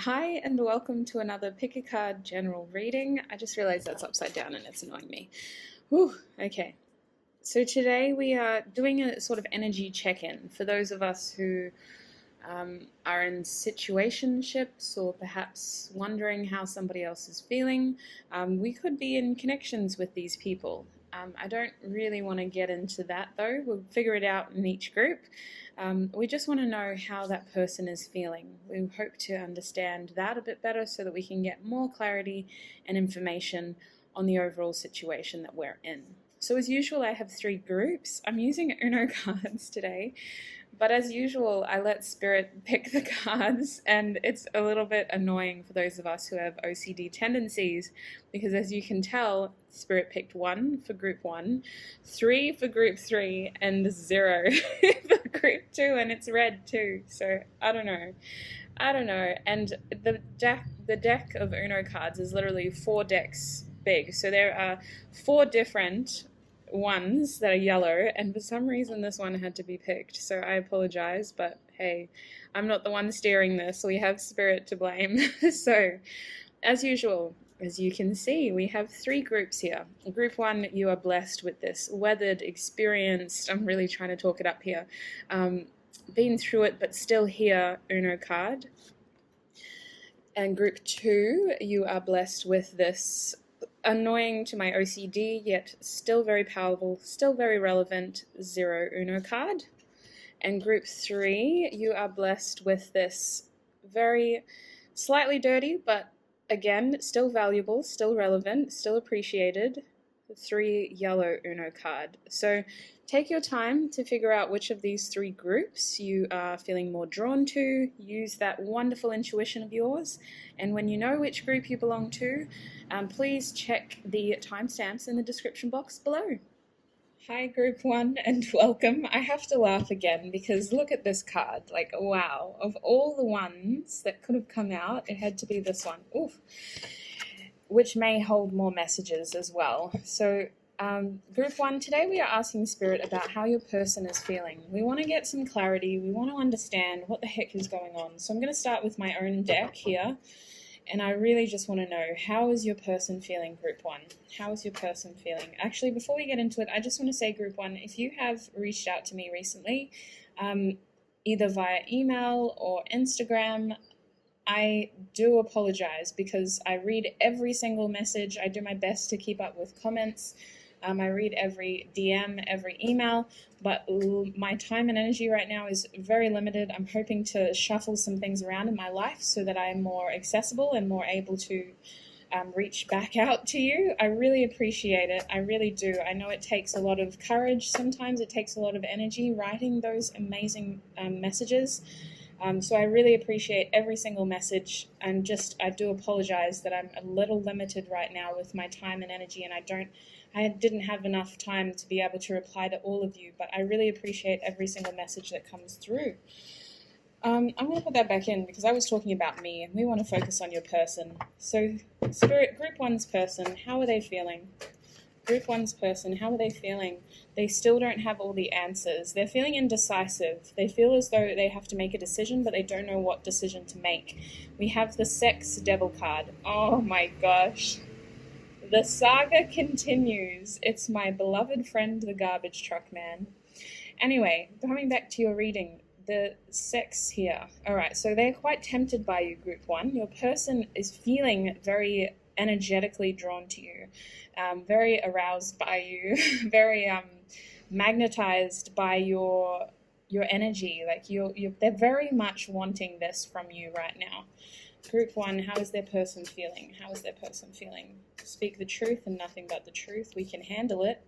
Hi, and welcome to another Pick a Card general reading. I just realized that's upside down and it's annoying me. Whew, okay. So today we are doing a sort of energy check-in for those of us who are in situationships or perhaps wondering how somebody else is feeling. We could be in connections with these people. I don't really want to get into that though. We'll figure it out in each group. We just want to know how that person is feeling. We hope to understand that a bit better so that we can get more clarity and information on the overall situation that we're in. So as usual, I have three groups. I'm using Uno cards today, but as usual, I let Spirit pick the cards, and it's a little bit annoying for those of us who have OCD tendencies, because as you can tell, Spirit picked 1 for group 1, 3 for group 3, and 0 for group 2, and it's red too, so I don't know. And the deck of Uno cards is literally 4 decks big, so there are 4 different ones that are yellow, and for some reason this one had to be picked, so I apologize, but hey, I'm not the one steering this. We have Spirit to blame. So as usual, as you can see, we have 3 groups here. Group 1, you are blessed with this weathered, experienced, I'm really trying to talk it up here, been through it but still here Uno card. And group 2, you are blessed with this annoying to my OCD, yet still very powerful, still very relevant 0 Uno card. And group 3, you are blessed with this very slightly dirty, but again, still valuable, still relevant, still appreciated 3 yellow Uno card. So take your time to figure out which of these 3 groups you are feeling more drawn to. Use that wonderful intuition of yours. And when you know which group you belong to, please check the timestamps in the description box below. Hi, group 1, and welcome. I have to laugh again because look at this card. Like, wow. Of all the ones that could have come out, it had to be this one. Oof. Which may hold more messages as well. So group 1, today we are asking Spirit about how your person is feeling. We want to get some clarity. We want to understand what the heck is going on. So I'm going to start with my own deck here. And I really just want to know, how is your person feeling, group 1? How is your person feeling? Actually, before we get into it, I just want to say, group 1, if you have reached out to me recently, either via email or Instagram, I do apologize because I read every single message. I do my best to keep up with comments. I read every DM, every email, but my time and energy right now is very limited. I'm hoping to shuffle some things around in my life so that I'm more accessible and more able to reach back out to you. I really appreciate it. I really do. I know it takes a lot of courage. Sometimes it takes a lot of energy writing those amazing messages. So I really appreciate every single message, and I do apologize that I'm a little limited right now with my time and energy, and I didn't have enough time to be able to reply to all of you, but I really appreciate every single message that comes through. I'm going to put that back in because I was talking about me, and we want to focus on your person. So Spirit, group 1's person, how are they feeling? Group 1's person, how are they feeling? They still don't have all the answers. They're feeling indecisive. They feel as though they have to make a decision, but they don't know what decision to make. We have the Sex Devil card. Oh my gosh. The saga continues. It's my beloved friend, the garbage truck man. Anyway, coming back to your reading, the sex here. All right, so they're quite tempted by you, group 1. Your person is feeling very energetically drawn to you, very aroused by you, very magnetized by your energy. Like they're very much wanting this from you right now. Group 1, how is their person feeling? How is their person feeling? Speak the truth and nothing but the truth. We can handle it.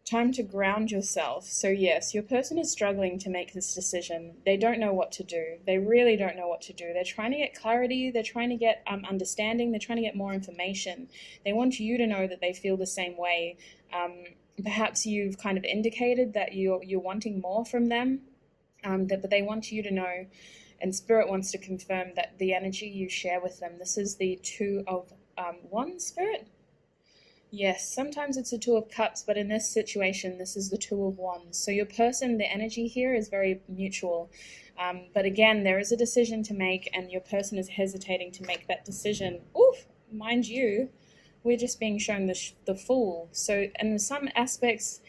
Time to ground yourself. So yes, your person is struggling to make this decision. They don't know what to do. They really don't know what to do. They're trying to get clarity. They're trying to get understanding. They're trying to get more information. They want you to know that they feel the same way. Perhaps you've kind of indicated that you're wanting more from them, but they want you to know, and Spirit wants to confirm that the energy you share with them, this is the 2 of Wands, Spirit. Yes, sometimes it's a Two of Cups, but in this situation, this is the Two of Wands. So your person, the energy here is very mutual. But again, there is a decision to make, and your person is hesitating to make that decision. Oof, mind you, we're just being shown the Fool. So in some aspects,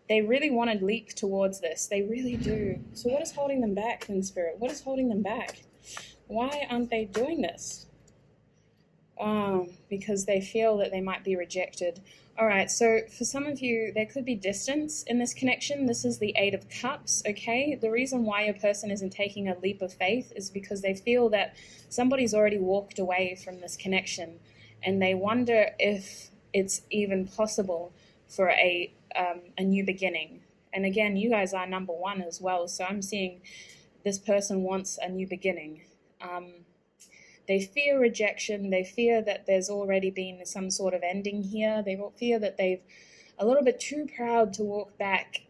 they really want to leap towards this. They really do. So what is holding them back in Spirit? What is holding them back? Why aren't they doing this? Because they feel that they might be rejected. All right, so for some of you, there could be distance in this connection. This is the Eight of Cups, okay? The reason why a person isn't taking a leap of faith is because they feel that somebody's already walked away from this connection, and they wonder if it's even possible for a new beginning. And again, you guys are number one as well, so I'm seeing this person wants a new beginning. They fear rejection. They fear that there's already been some sort of ending here. They fear that they've a little bit too proud to walk back.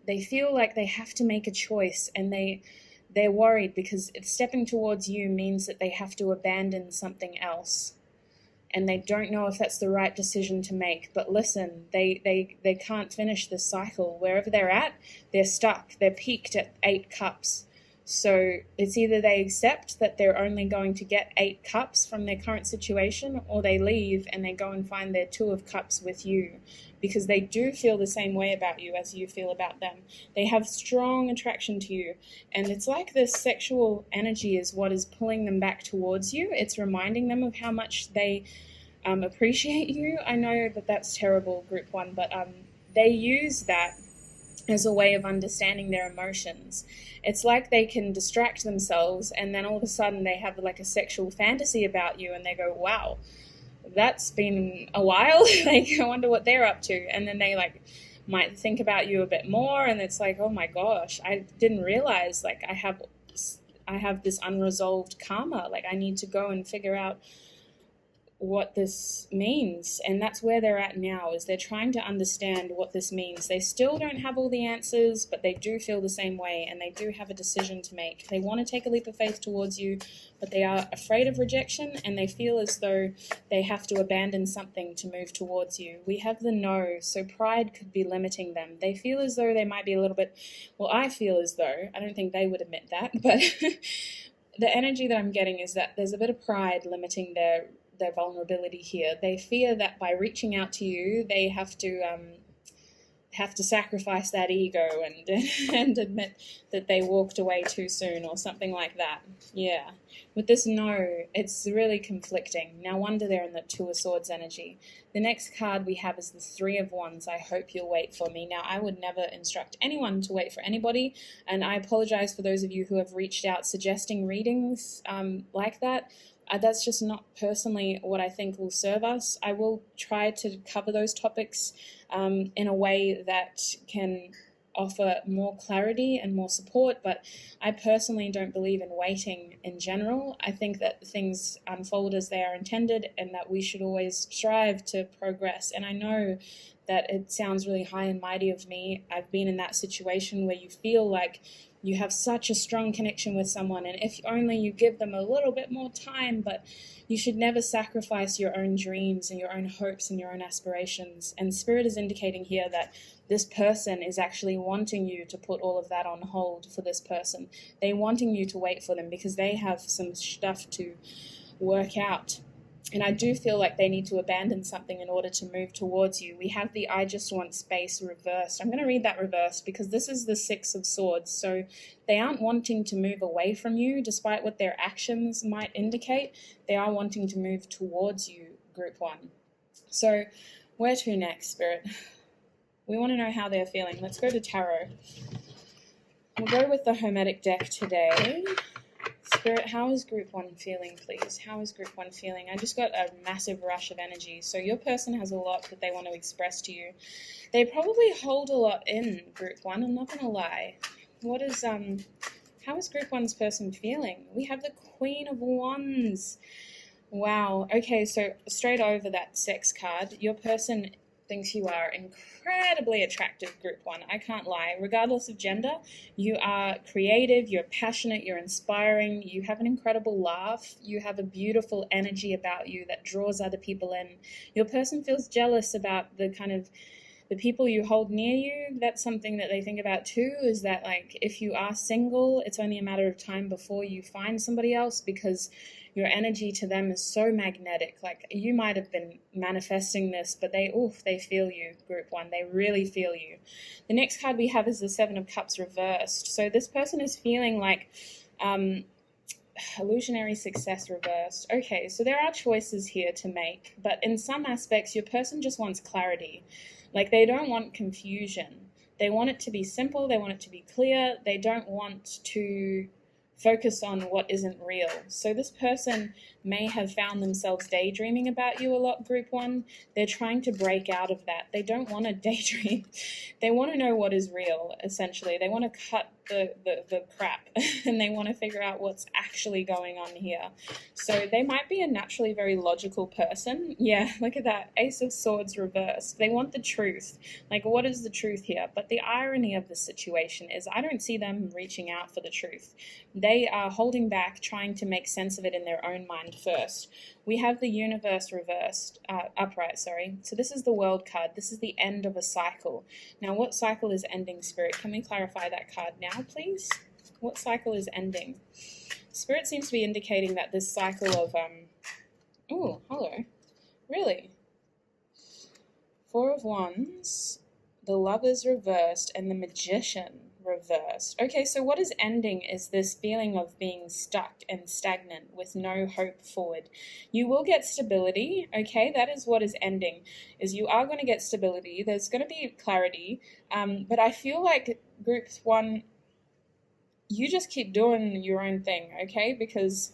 They feel like they have to make a choice, and they're worried because if stepping towards you means that they have to abandon something else. And they don't know if that's the right decision to make. But listen, they can't finish this cycle. Wherever they're at, they're stuck. They're peaked at 8 cups. So it's either they accept that they're only going to get 8 cups from their current situation, or they leave and they go and find their 2 of cups with you, because they do feel the same way about you as you feel about them. They have strong attraction to you, and it's like this sexual energy is what is pulling them back towards you. It's reminding them of how much they appreciate you. I know that that's terrible, group one, but they use that as a way of understanding their emotions. It's like they can distract themselves, and then all of a sudden they have like a sexual fantasy about you, and they go, wow, that's been a while. Like, I wonder what they're up to. And then they like might think about you a bit more, and it's like, oh my gosh, I didn't realize like I have this unresolved karma. Like, I need to go and figure out what this means. And that's where they're at now, is they're trying to understand what this means. They still don't have all the answers, but they do feel the same way, and they do have a decision to make. They want to take a leap of faith towards you, but they are afraid of rejection, and they feel as though they have to abandon something to move towards you. We have the no, so pride could be limiting them. They feel as though they might be a little bit, well, I feel as though, I don't think they would admit that, but the energy that I'm getting is that there's a bit of pride limiting their vulnerability here. They fear that by reaching out to you, they have to sacrifice that ego and admit that they walked away too soon or something like that. Yeah. With this no, it's really conflicting. No wonder they're in the Two of Swords energy. The next card we have is the Three of Wands. I hope you'll wait for me. Now, I would never instruct anyone to wait for anybody, and I apologize for those of you who have reached out suggesting readings like that. That's just not personally what I think will serve us. I will try to cover those topics in a way that can offer more clarity and more support, but I personally don't believe in waiting in general. I think that things unfold as they are intended, and that we should always strive to progress. And I know that it sounds really high and mighty of me. I've been in that situation where you feel like you have such a strong connection with someone, and if only you give them a little bit more time, but you should never sacrifice your own dreams and your own hopes and your own aspirations. And Spirit is indicating here that this person is actually wanting you to put all of that on hold for this person. They're wanting you to wait for them because they have some stuff to work out. And I do feel like they need to abandon something in order to move towards you. We have the I just want space reversed. I'm going to read that reversed because this is the Six of Swords. So they aren't wanting to move away from you, despite what their actions might indicate. They are wanting to move towards you, group one. So where to next, Spirit? We want to know how they're feeling. Let's go to Tarot. We'll go with the Hermetic deck today. Spirit, how is group one feeling, please? How is group one feeling? I just got a massive rush of energy. So your person has a lot that they want to express to you. They probably hold a lot in, group one. I'm not going to lie. How is group one's person feeling? We have the Queen of Wands. Wow. Okay, so straight over that sex card, your person thinks you are incredibly attractive, Group 1. I can't lie. Regardless of gender, you are creative, you're passionate, you're inspiring, you have an incredible laugh, you have a beautiful energy about you that draws other people in. Your person feels jealous about the people you hold near you. That's something that they think about too, is that like if you are single, it's only a matter of time before you find somebody else, because your energy to them is so magnetic. Like you might have been manifesting this, but they feel you, Group 1. They really feel you. The next card we have is the Seven of Cups reversed. So this person is feeling like illusionary success reversed. Okay, so there are choices here to make, but in some aspects, your person just wants clarity. Like they don't want confusion. They want it to be simple. They want it to be clear. They don't want to focus on what isn't real. So this person may have found themselves daydreaming about you a lot, Group 1. They're trying to break out of that. They don't want to daydream. They want to know what is real, essentially. They want to cut the crap and they want to figure out what's actually going on here. So they might be a naturally very logical person. Yeah, look at that. Ace of Swords reversed. They want the truth. Like, what is the truth here? But the irony of the situation is I don't see them reaching out for the truth. They are holding back, trying to make sense of it in their own mind first. We have the Universe reversed, upright, sorry. So this is the World card. This is the end of a cycle. Now, what cycle is ending, Spirit? Can we clarify that card now, please? What cycle is ending? Spirit seems to be indicating that this cycle of, oh, hello. Really? Four of Wands, the Lovers reversed, and the Magician reversed. Okay, so what is ending is this feeling of being stuck and stagnant with no hope forward. You will get stability, okay? That is what is ending, is you are going to get stability. There's going to be clarity, but I feel like Group 1, you just keep doing your own thing, okay? Because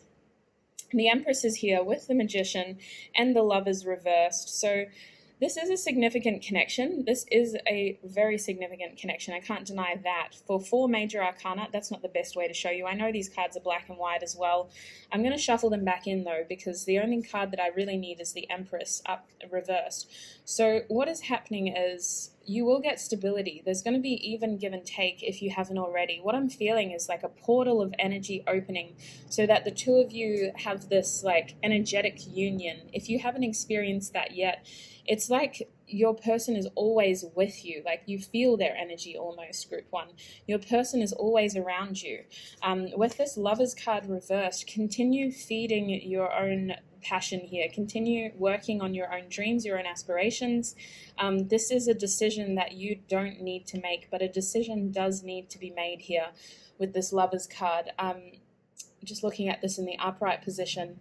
the Empress is here with the Magician and the Lovers reversed. So this is a significant connection. This is a very significant connection. I can't deny that. For 4 major arcana, that's not the best way to show you. I know these cards are black and white as well. I'm going to shuffle them back in though, because the only card that I really need is the Empress up reversed. So what is happening is you will get stability. There's going to be even give and take if you haven't already. What I'm feeling is like a portal of energy opening so that the two of you have this like energetic union. If you haven't experienced that yet, it's like your person is always with you. Like you feel their energy almost, Group 1. Your person is always around you. With this Lovers card reversed, continue feeding your own passion here. Continue working on your own dreams, your own aspirations. This is a decision that you don't need to make, but a decision does need to be made here with this Lovers card. Just looking at this in the upright position,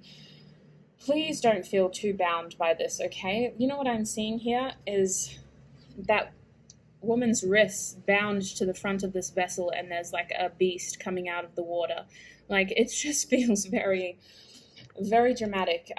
please don't feel too bound by this, okay? You know what I'm seeing here is that woman's wrists bound to the front of this vessel and there's like a beast coming out of the water. Like it just feels very, very dramatic.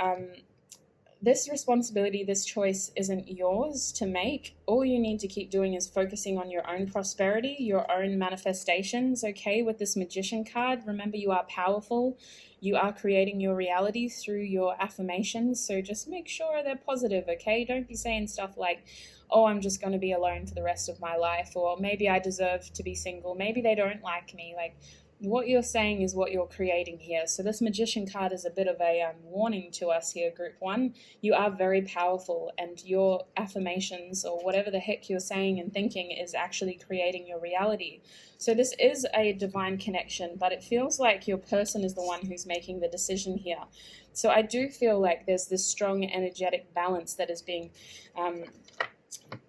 This responsibility, this choice isn't yours to make. All you need to keep doing is focusing on your own prosperity, your own manifestations, okay? With this Magician card, remember you are powerful. You are creating your reality through your affirmations, so just make sure they're positive, okay? Don't be saying stuff like, oh, I'm just going to be alone for the rest of my life, or maybe I deserve to be single, maybe they don't like me. Like, what you're saying is what you're creating here. So this Magician card is a bit of a warning to us here, Group 1. You are very powerful, and your affirmations or whatever the heck you're saying and thinking is actually creating your reality. So this is a divine connection, but it feels like your person is the one who's making the decision here. So I do feel like there's this strong energetic balance that is being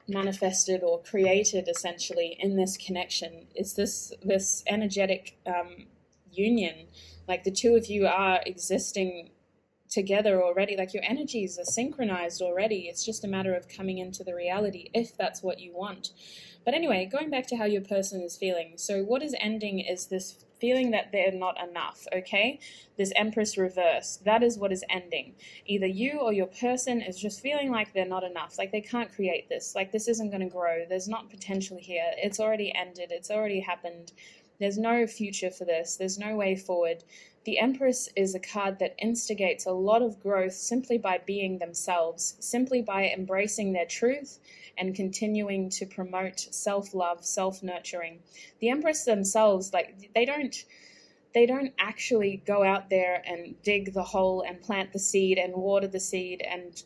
manifested or created essentially in this connection. It's this energetic union, like the two of you are existing together already, like your energies are synchronized already. It's just a matter of coming into the reality if that's what you want. But anyway, going back to how your person is feeling. So what is ending is this feeling that they're not enough, okay? This Empress reverse, that is what is ending. Either you or your person is just feeling like they're not enough, like they can't create this, like this isn't going to grow, there's not potential here, it's already ended, it's already happened, there's no future for this, there's no way forward. The Empress is a card that instigates a lot of growth simply by being themselves, simply by embracing their truth and continuing to promote self-love, self-nurturing. The Empress themselves, like, they don't actually go out there and dig the hole and plant the seed and water the seed, and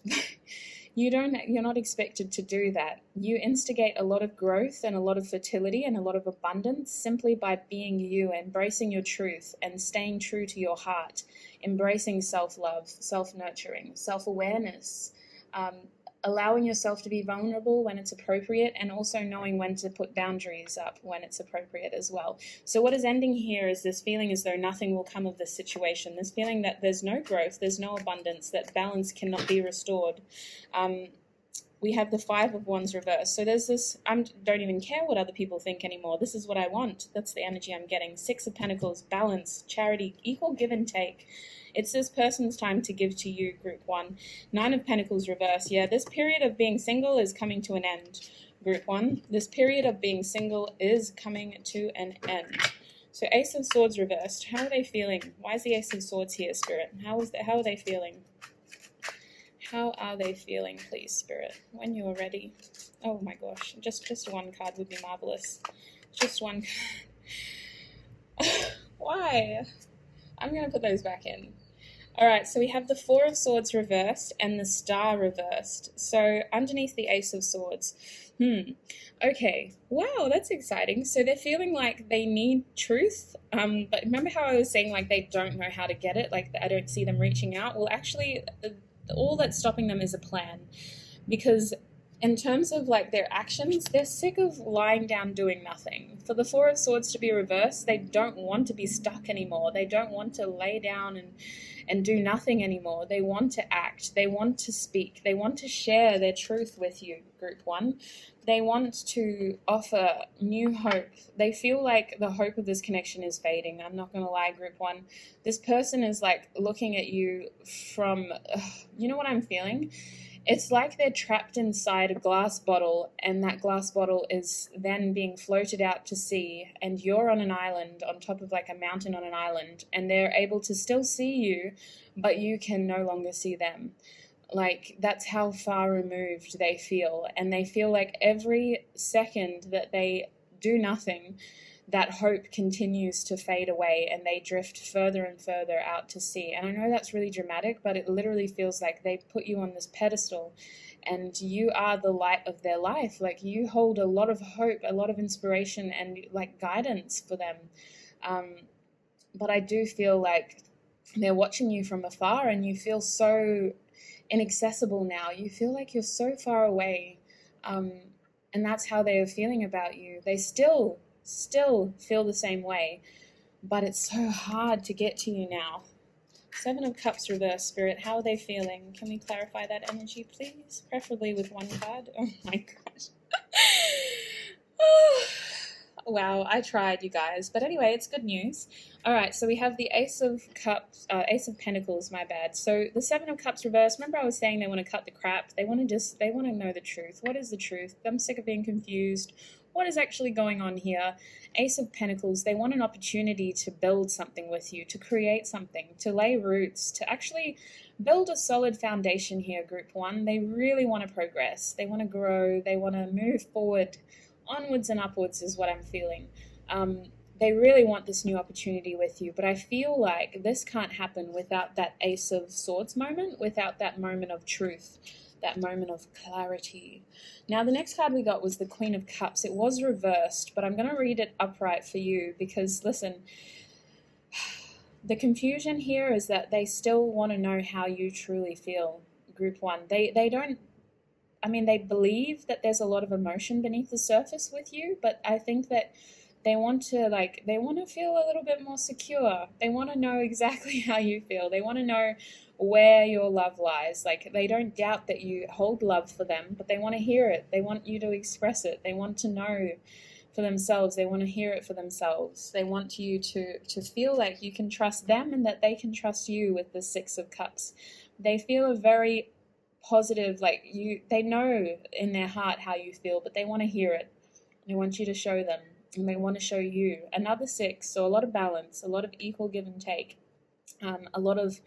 you're not expected to do that. You instigate a lot of growth and a lot of fertility and a lot of abundance simply by being you, embracing your truth and staying true to your heart, embracing self-love, self-nurturing, self-awareness, allowing yourself to be vulnerable when it's appropriate, and also knowing when to put boundaries up when it's appropriate as well. So what is ending here is this feeling as though nothing will come of this situation, this feeling that there's no growth, there's no abundance, that balance cannot be restored. We have the Five of Wands reversed. So there's this, I don't even care what other people think anymore. This is what I want. That's the energy I'm getting. Six of Pentacles, balance, charity, equal give and take. It's this person's time to give to you, Group 1. Nine of Pentacles reversed. Yeah, this period of being single is coming to an end, Group 1. This period of being single is coming to an end. So Ace of Swords reversed. How are they feeling? Why is the Ace of Swords here, Spirit? How are they feeling? How are they feeling, please, Spirit? When you're ready. Oh my gosh, just one card would be marvelous. Just one card. Why? I'm going to put those back in. All right, so we have the Four of Swords reversed and the Star reversed. So underneath the Ace of Swords. Okay, wow, that's exciting. So they're feeling like they need truth. But remember how I was saying, like, they don't know how to get it? Like, I don't see them reaching out. Well, actually, all that's stopping them is a plan. Because in terms of, like, their actions, they're sick of lying down doing nothing. For the Four of Swords to be reversed, they don't want to be stuck anymore. They don't want to lay down and do nothing anymore. They want to act. They want to speak. They want to share their truth with you, Group 1. They want to offer new hope. They feel like the hope of this connection is fading. I'm not going to lie, Group 1. This person is, like, looking at you from, you know what I'm feeling? It's like they're trapped inside a glass bottle, and that glass bottle is then being floated out to sea, and you're on an island, on top of, like, a mountain on an island, and they're able to still see you, but you can no longer see them. Like, that's how far removed they feel, and they feel like every second that they do nothing, that hope continues to fade away, and they drift further and further out to sea. And I know that's really dramatic, but it literally feels like they put you on this pedestal, and you are the light of their life. Like, you hold a lot of hope, a lot of inspiration, and, like, guidance for them. But I do feel like they're watching you from afar, and you feel so inaccessible now. You feel like you're so far away. And that's how they are feeling about you. They still feel the same way, but it's so hard to get to you now. Seven of Cups reverse, Spirit. How are they feeling? Can we clarify that energy, please? Preferably with one card. Oh my gosh. Wow, I tried, you guys. But anyway, it's good news. All right, so we have the Ace of Cups, Ace of Pentacles, my bad. So the Seven of Cups reverse. Remember I was saying they want to cut the crap. They want to know the truth. What is the truth? I'm sick of being confused. What is actually going on here? Ace of Pentacles, they want an opportunity to build something with you, to create something, to lay roots, to actually build a solid foundation here, Group 1. They really want to progress. They want to grow. They want to move forward. Onwards and upwards is what I'm feeling. They really want this new opportunity with you, but I feel like this can't happen without that Ace of Swords moment, without that moment of truth, that moment of clarity. Now, the next card we got was the Queen of Cups. It was reversed, but I'm going to read it upright for you because, listen, the confusion here is that they still want to know how you truly feel, Group 1. They don't, I mean, they believe that there's a lot of emotion beneath the surface with you, but I think that they want to feel a little bit more secure. They want to know exactly how you feel. They want to know where your love lies. Like, they don't doubt that you hold love for them, but they want to hear it. They want you to express it. They want to know for themselves. They want to hear it for themselves. They want you to feel like you can trust them and that they can trust you with the Six of Cups. They feel a very positive, like, they know in their heart how you feel, but they want to hear it. They want you to show them, and they want to show you. Another six, so a lot of balance, a lot of equal give and take. A lot of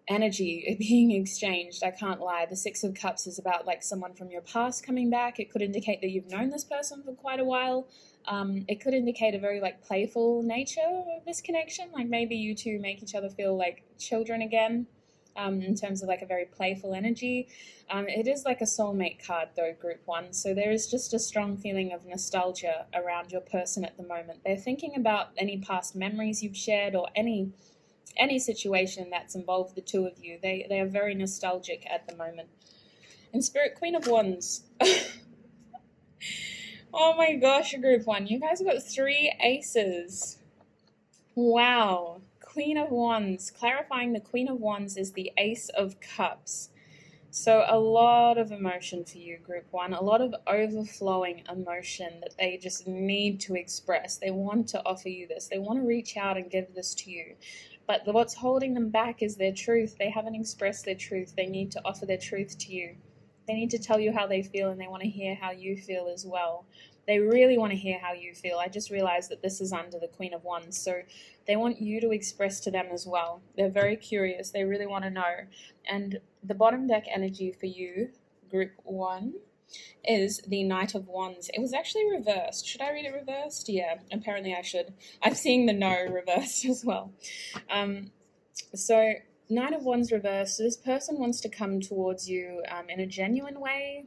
energy being exchanged. I can't lie. The Six of Cups is about like someone from your past coming back. It could indicate that you've known this person for quite a while. It could indicate a very like playful nature of this connection. Like maybe you two make each other feel like children again. In terms of like a very playful energy. It is like a soulmate card though, group one. So there is just a strong feeling of nostalgia around your person at the moment. They're thinking about any past memories you've shared or any situation that's involved the two of you. They are very nostalgic at the moment. And Spirit, Queen of Wands. Oh my gosh, group one. You guys have got 3 aces. Wow. Queen of Wands. Clarifying the Queen of Wands is the Ace of Cups. So a lot of emotion for you, group one. A lot of overflowing emotion that they just need to express. They want to offer you this. They want to reach out and give this to you. But what's holding them back is their truth. They haven't expressed their truth. They need to offer their truth to you. They need to tell you how they feel, and they want to hear how you feel as well. They really want to hear how you feel. I just realized that this is under the Queen of Wands, so they want you to express to them as well. They're very curious. They really want to know. And the bottom deck energy for you, group one, is the Knight of Wands. It was actually reversed. Should I read it reversed? Yeah, apparently I should. I'm seeing the no reversed as well. So Knight of Wands reversed. So this person wants to come towards you in a genuine way,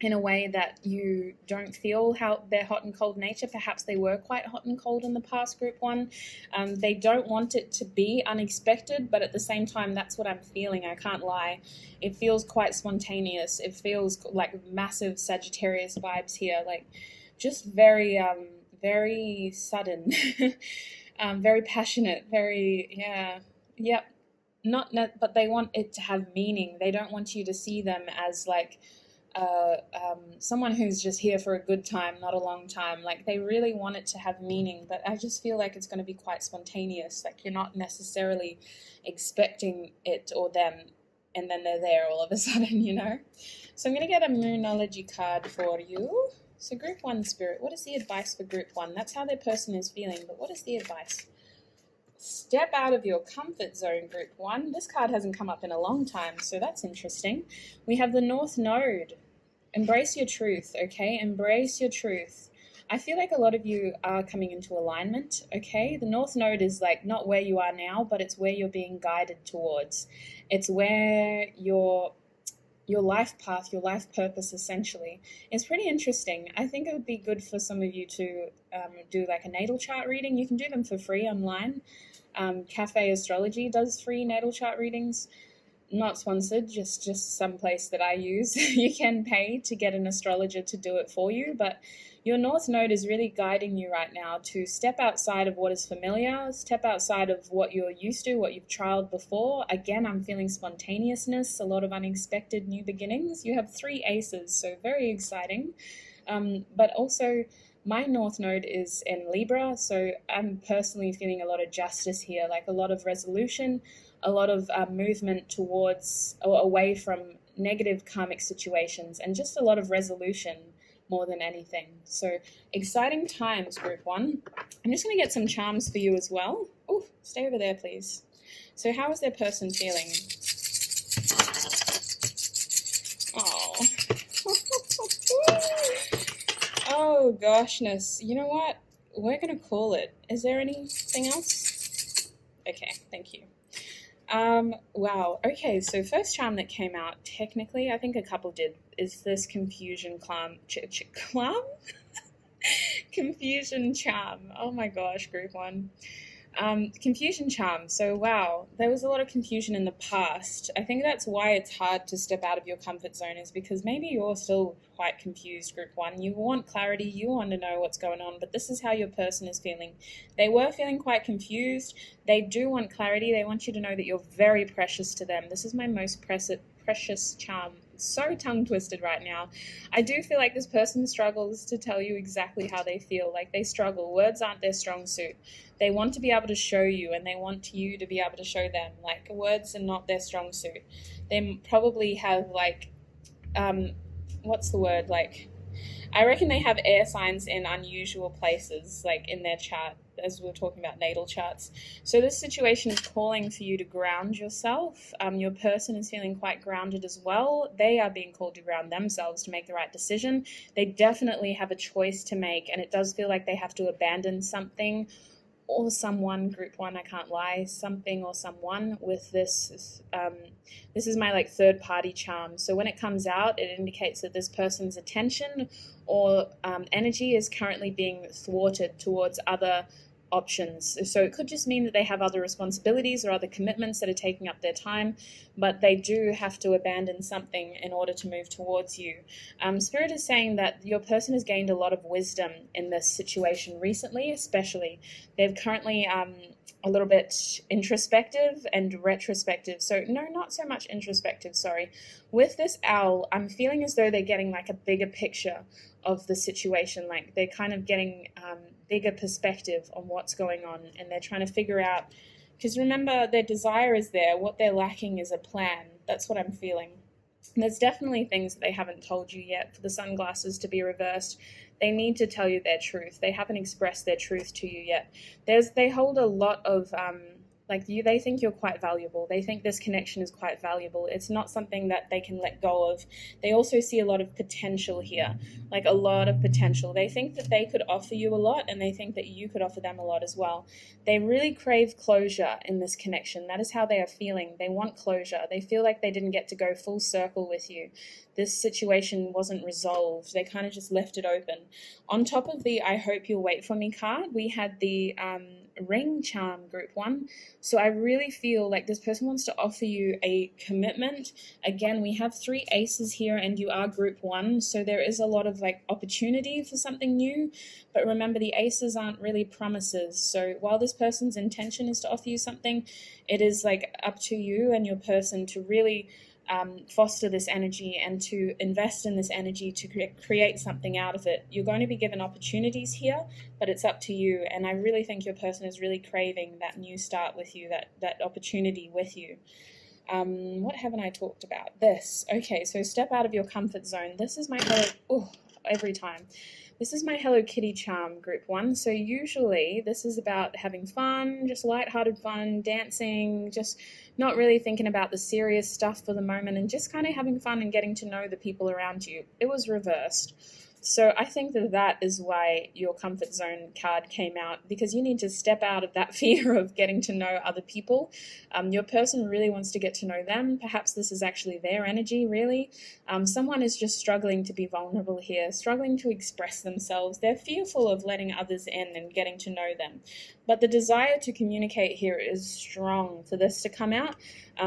in a way that you don't feel how their hot and cold nature. Perhaps they were quite hot and cold in the past, group one. They don't want it to be unexpected, but at the same time, that's what I'm feeling. I can't lie. It feels quite spontaneous. It feels like massive Sagittarius vibes here, like just very, very sudden, very passionate, very, yeah, yep. But they want it to have meaning. They don't want you to see them as like someone who's just here for a good time, not a long time. Like they really want it to have meaning, but I just feel like it's going to be quite spontaneous. Like you're not necessarily expecting it or them, and then they're there all of a sudden, you know? So I'm going to get a Moonology card for you. So group one, Spirit, what is the advice for group one? That's how their person is feeling, but what is the advice? Step out of your comfort zone, group one. This card hasn't come up in a long time, so that's interesting. We have the North Node. Embrace your truth, okay? Embrace your truth. I feel like a lot of you are coming into alignment, okay? The North Node is like not where you are now, but it's where you're being guided towards. It's where your life path, your life purpose essentially is pretty interesting. I think it would be good for some of you to do like a natal chart reading. You can do them for free online. Cafe Astrology does free natal chart readings. Not sponsored, just some place that I use. You can pay to get an astrologer to do it for you, but your North Node is really guiding you right now to step outside of what is familiar, step outside of what you're used to, what you've trialed before. Again, I'm feeling spontaneousness, a lot of unexpected new beginnings. You have 3 aces, so very exciting. But also, my North Node is in Libra, so I'm personally feeling a lot of justice here, like a lot of resolution, a lot of movement towards or away from negative karmic situations, and just a lot of resolution more than anything. So exciting times, group one. I'm just going to get some charms for you as well. Oh, stay over there, please. So how is their person feeling? Oh. Oh, goshness. You know what? We're going to call it. Is there anything else? Okay, thank you. Wow. Okay, so first charm that came out, technically, I think a couple did, is this confusion clam? Confusion charm. Oh my gosh, group one. Confusion charm. So wow, there was a lot of confusion in the past. I think that's why it's hard to step out of your comfort zone, is because maybe you're still quite confused, group one. You want clarity, you want to know what's going on, but this is how your person is feeling. They were feeling quite confused. They do want clarity. They want you to know that you're very precious to them. This is my most precious charm. So tongue twisted right now. I do feel like this person struggles to tell you exactly how they feel. Like they struggle. Words aren't their strong suit. They want to be able to show you, and they want you to be able to show them. Like words are not their strong suit. They probably have like, what's the word? Like I reckon they have air signs in unusual places, like in their chart, as we were talking about natal charts. So this situation is calling for you to ground yourself. Your person is feeling quite grounded as well. They are being called to ground themselves to make the right decision. They definitely have a choice to make, and it does feel like they have to abandon something or someone. Group one, I can't lie, something or someone with this. This is my like third party charm. So when it comes out, it indicates that this person's attention or energy is currently being thwarted towards other options. So it could just mean that they have other responsibilities or other commitments that are taking up their time, but they do have to abandon something in order to move towards you. Spirit is saying that your person has gained a lot of wisdom in this situation recently, especially. They've currently a little bit introspective and retrospective. So no, not so much introspective, sorry. With this owl, I'm feeling as though they're getting like a bigger picture of the situation. Like they're kind of getting bigger perspective on what's going on, and they're trying to figure out, because remember, their desire is there. What they're lacking is a plan. That's what I'm feeling. And there's definitely things that they haven't told you yet. For the sunglasses to be reversed, they need to tell you their truth. They haven't expressed their truth to you yet. They hold a lot of they think you're quite valuable. They think this connection is quite valuable. It's not something that they can let go of. They also see a lot of potential here, like a lot of potential. They think that they could offer you a lot, and they think that you could offer them a lot as well. They really crave closure in this connection. That is how they are feeling. They want closure. They feel like they didn't get to go full circle with you. This situation wasn't resolved. They kind of just left it open. On top of the I hope you'll wait for me card, we had the ring charm, group one. So I really feel like this person wants to offer you a commitment. Again, we have 3 aces here, and you are group one, so there is a lot of like opportunity for something new. But remember, the aces aren't really promises. So while this person's intention is to offer you something, it is like up to you and your person to really foster this energy and to invest in this energy to create something out of it. You're going to be given opportunities here, but it's up to you. And I really think your person is really craving that new start with you, that opportunity with you. What haven't I talked about? This. Okay, so step out of your comfort zone. This is my every time. This is my Hello Kitty charm, group one. So usually this is about having fun, just lighthearted fun, dancing, just not really thinking about the serious stuff for the moment, and just kind of having fun and getting to know the people around you. It was reversed. So I think that is why your comfort zone card came out, because you need to step out of that fear of getting to know other people. Your person really wants to get to know them. Perhaps this is actually their energy, really. Someone is just struggling to be vulnerable here, struggling to express themselves. They're fearful of letting others in and getting to know them. But the desire to communicate here is strong for this to come out.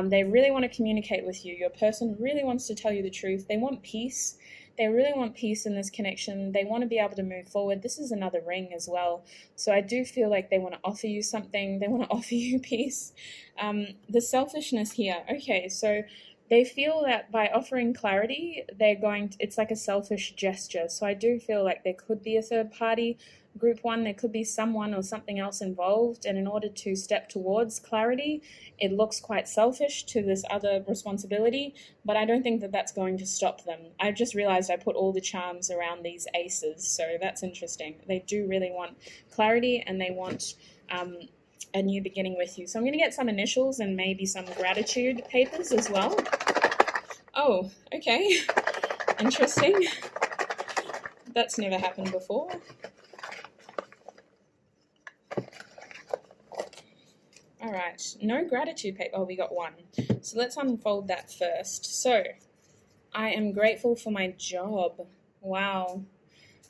They really want to communicate with you. Your person really wants to tell you the truth. They want peace. They really want peace in this connection. They want to be able to move forward. This is another ring as well. So I do feel like they want to offer you something. They want to offer you peace. The selfishness here. Okay, so they feel that by offering clarity, it's like a selfish gesture. So I do feel like there could be a third party. Group one, there could be someone or something else involved, and in order to step towards clarity, it looks quite selfish to this other responsibility, but I don't think that that's going to stop them. I just realized I put all the charms around these aces, so that's interesting. They do really want clarity, and they want a new beginning with you. So I'm going to get some initials and maybe some gratitude papers as well. Oh, okay. Interesting. That's never happened before. All right, no gratitude paper. Oh, we got one. So let's unfold that first. So I am grateful for my job. Wow.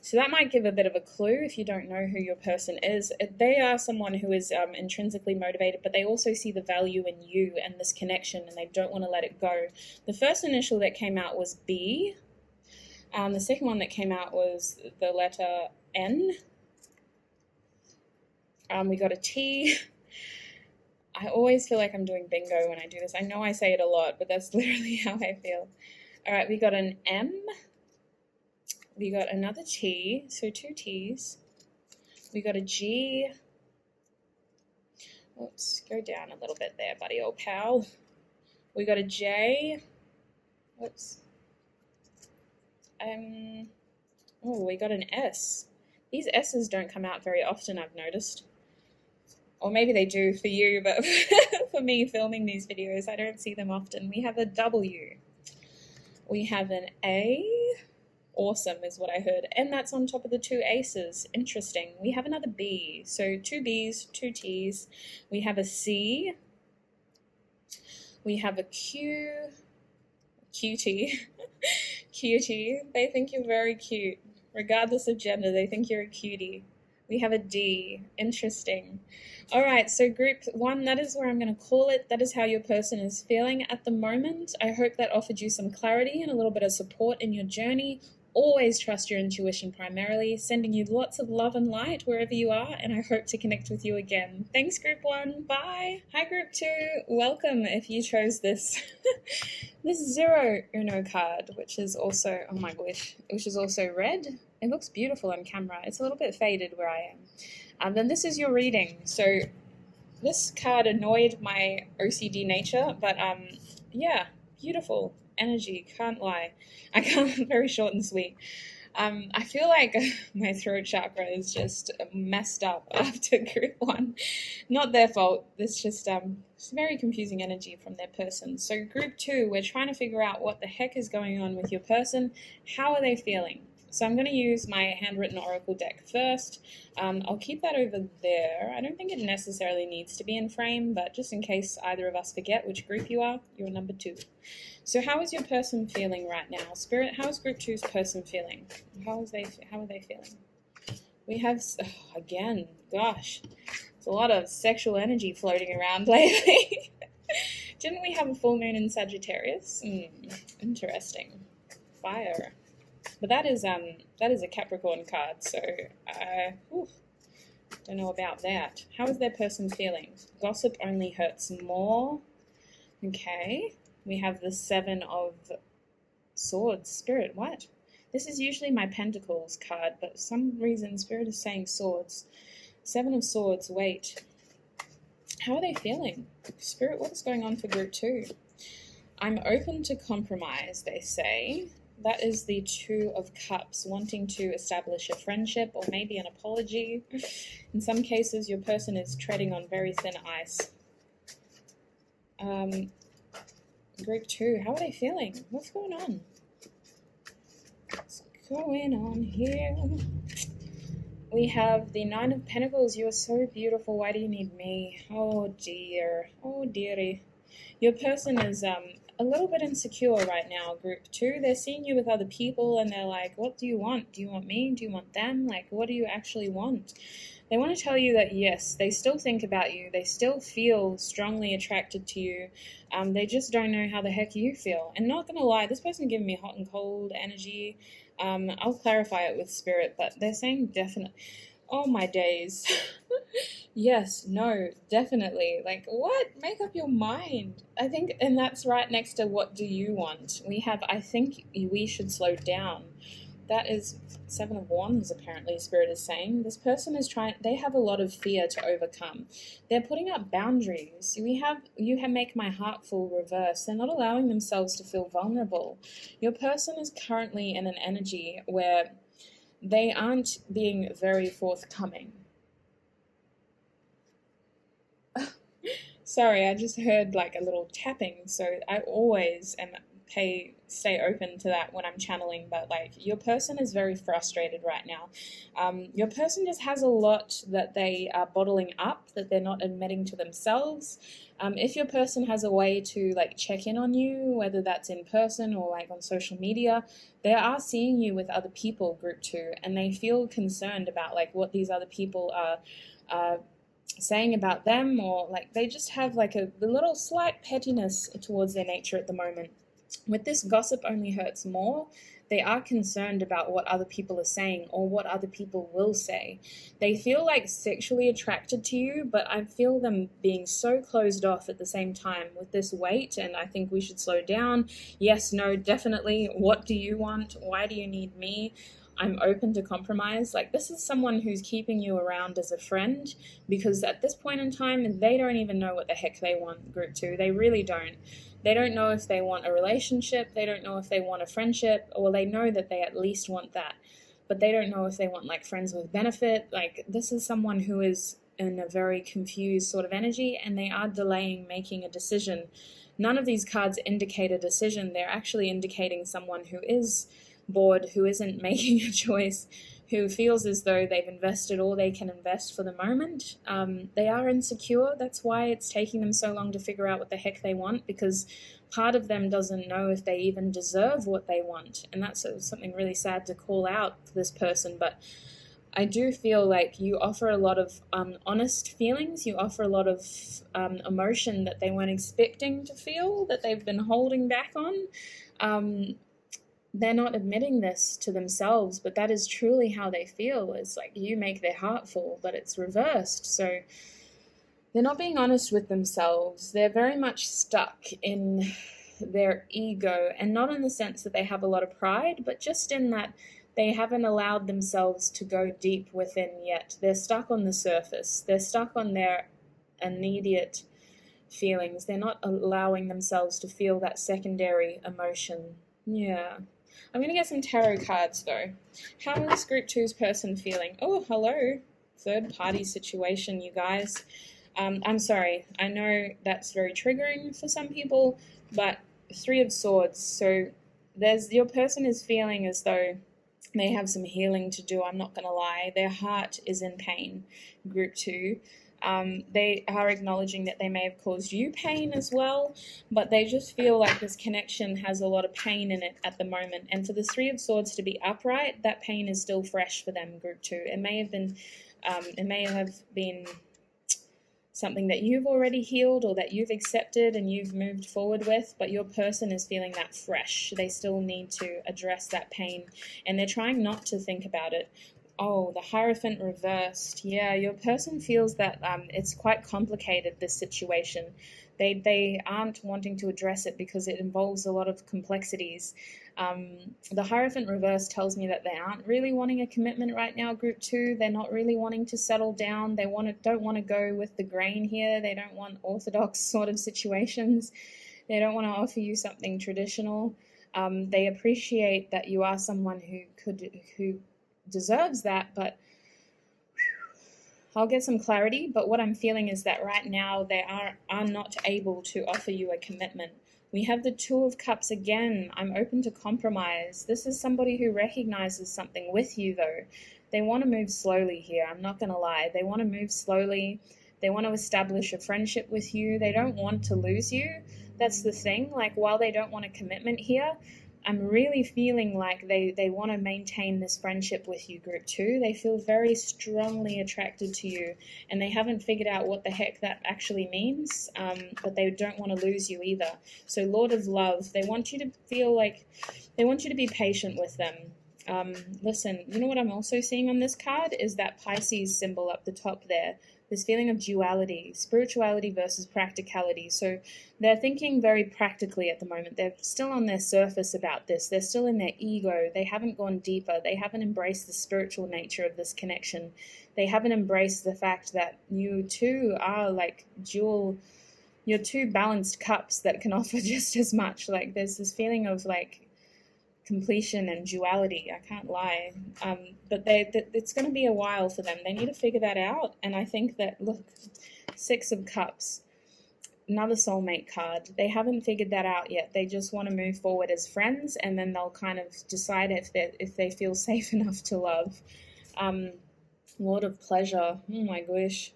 So that might give a bit of a clue if you don't know who your person is. They are someone who is intrinsically motivated, but they also see the value in you and this connection, and they don't want to let it go. The first initial that came out was B. The second one that came out was the letter N. We got a T. I always feel like I'm doing bingo when I do this. I know I say it a lot, but that's literally how I feel. All right, we got an M. We got another T, so 2 T's. We got a G. Oops, go down a little bit there, buddy, old pal. We got a J. Oops. Oh, we got an S. These S's don't come out very often, I've noticed. Or maybe they do for you, but for me filming these videos, I don't see them often. We have a W. We have an A. Awesome is what I heard. And that's on top of the two aces. Interesting. We have another B. So two B's, two T's. We have a C. We have a Q. Cutie. Cutie. They think you're very cute. Regardless of gender, they think you're a cutie. We have a D. Interesting. All right, so group 1, that is where I'm going to call it. That is how your person is feeling at the moment. I hope that offered you some clarity and a little bit of support in your journey. Always trust your intuition primarily, sending you lots of love and light wherever you are, and I hope to connect with you again. Thanks, Group 1. Bye. Hi, Group 2. Welcome if you chose this. This 0 Uno card, which is also, oh my gosh, which is also red. It looks beautiful on camera. It's a little bit faded where I am. Then this is your reading. So this card annoyed my OCD nature, but yeah, beautiful energy, can't lie. I can't, very short and sweet. I feel like my throat chakra is just messed up after group 1. Not their fault. It's just it's very confusing energy from their person. So group 2, we're trying to figure out what the heck is going on with your person. How are they feeling? So I'm going to use my handwritten oracle deck first. I'll keep that over there. I don't think it necessarily needs to be in frame, but just in case either of us forget which group you are, you're number 2. So how is your person feeling right now? Spirit, how is group 2's person feeling? How are they feeling? We have, again, gosh, it's a lot of sexual energy floating around lately. Didn't we have a full moon in Sagittarius? Interesting. Fire. But that is a Capricorn card, so don't know about that. How is their person feeling? Gossip only hurts more. Okay. We have the 7 of Swords. Spirit, what? This is usually my Pentacles card, but for some reason Spirit is saying Swords. 7 of Swords, wait. How are they feeling? Spirit, what is going on for group 2? I'm open to compromise, they say. That is the 2 of Cups, wanting to establish a friendship or maybe an apology. In some cases, your person is treading on very thin ice. Group 2, how are they feeling? What's going on? What's going on here? We have the 9 of Pentacles. You are so beautiful. Why do you need me? Oh, dear. Oh, dearie. Your person is a little bit insecure right now, group 2. They're seeing you with other people and they're like, what do you want? Do you want me? Do you want them? Like, what do you actually want? They want to tell you that, yes, they still think about you. They still feel strongly attracted to you. They just don't know how the heck you feel. And not going to lie, this person giving me hot and cold energy. I'll clarify it with Spirit, but they're saying definitely. Oh, my days. Yes, no, definitely. Like, what? Make up your mind. I think, and that's right next to what do you want? We have, I think we should slow down. That is 7 of Wands, apparently, Spirit is saying. This person is they have a lot of fear to overcome. They're putting up boundaries. You make my heart full reverse. They're not allowing themselves to feel vulnerable. Your person is currently in an energy where they aren't being very forthcoming. Sorry, I just heard like a little tapping, so I always stay open to that when I'm channeling, but like your person is very frustrated right now. Your person just has a lot that they are bottling up, that they're not admitting to themselves. If your person has a way to like check in on you, whether that's in person or like on social media, they are seeing you with other people, group 2, and they feel concerned about like what these other people are saying about them, or like they just have like a little slight pettiness towards their nature at the moment. With this gossip only hurts more, they are concerned about what other people are saying or what other people will say. They feel like sexually attracted to you, but I feel them being so closed off at the same time with this weight, and I think we should slow down. Yes, no, definitely. What do you want? Why do you need me? I'm open to compromise. Like, this is someone who's keeping you around as a friend, because at this point in time, they don't even know what the heck they want, group 2. They really don't. They don't know if they want a relationship. They don't know if they want a friendship, or they know that they at least want that. but they don't know if they want like friends with benefit. Like, this is someone who is in a very confused sort of energy, and they are delaying making a decision. None of these cards indicate a decision. They're actually indicating someone who is bored, who isn't making a choice, who feels as though they've invested all they can invest for the moment. They are insecure. That's why it's taking them so long to figure out what the heck they want, because part of them doesn't know if they even deserve what they want. And that's something really sad to call out for this person. But I do feel like you offer a lot of honest feelings. You offer a lot of emotion that they weren't expecting to feel, that they've been holding back on. They're not admitting this to themselves, but that is truly how they feel. It's like you make their heart full, but it's reversed. So they're not being honest with themselves. They're very much stuck in their ego, and not in the sense that they have a lot of pride, but just in that they haven't allowed themselves to go deep within yet. They're stuck on the surface. They're stuck on their immediate feelings. They're not allowing themselves to feel that secondary emotion. Yeah. I'm going to get some tarot cards, though. How is Group 2's person feeling? Oh, hello. Third party situation, you guys. I'm sorry. I know that's very triggering for some people, but Three of Swords. So your person is feeling as though they have some healing to do. I'm not going to lie. Their heart is in pain, Group 2. They are acknowledging that they may have caused you pain as well, but they just feel like this connection has a lot of pain in it at the moment. And for the Three of Swords to be upright, that pain is still fresh for them, Group 2. It may have been something that you've already healed or that you've accepted and you've moved forward with, but your person is feeling that fresh. They still need to address that pain, and they're trying not to think about it. Oh, the Hierophant reversed. Yeah, your person feels that it's quite complicated, this situation. They aren't wanting to address it because it involves a lot of complexities. The Hierophant reverse tells me that they aren't really wanting a commitment right now, Group 2. They're not really wanting to settle down. They don't want to go with the grain here. They don't want orthodox sort of situations. They don't want to offer you something traditional. They appreciate that you are someone who deserves that, but I'll get some clarity. But what I'm feeling is that right now they are not able to offer you a commitment. We have the Two of Cups again. I'm open to compromise. This is somebody who recognizes something with you, though. They want to move slowly here. I'm not going to lie. They want to move slowly. They want to establish a friendship with you. They don't want to lose you. That's the thing. Like, while they don't want a commitment here, I'm really feeling like they want to maintain this friendship with you, Group 2. They feel very strongly attracted to you, and they haven't figured out what the heck that actually means, but they don't want to lose you either. So Lord of Love, they want you to feel like, they want you to be patient with them. Listen, you know what I'm also seeing on this card is that Pisces symbol up the top there. This feeling of duality, spirituality versus practicality. So they're thinking very practically at the moment. They're still on their surface about this. They're still in their ego. They haven't gone deeper. They haven't embraced the spiritual nature of this connection. They haven't embraced the fact that you two are like you're two balanced cups that can offer just as much. Like, there's this feeling of like completion and duality. I can't lie. But it's going to be a while for them. They need to figure that out. And I think that, look, Six of Cups, another soulmate card. They haven't figured that out yet. They just want to move forward as friends, and then they'll kind of decide if they feel safe enough to love. Lord of Pleasure. Oh my gosh.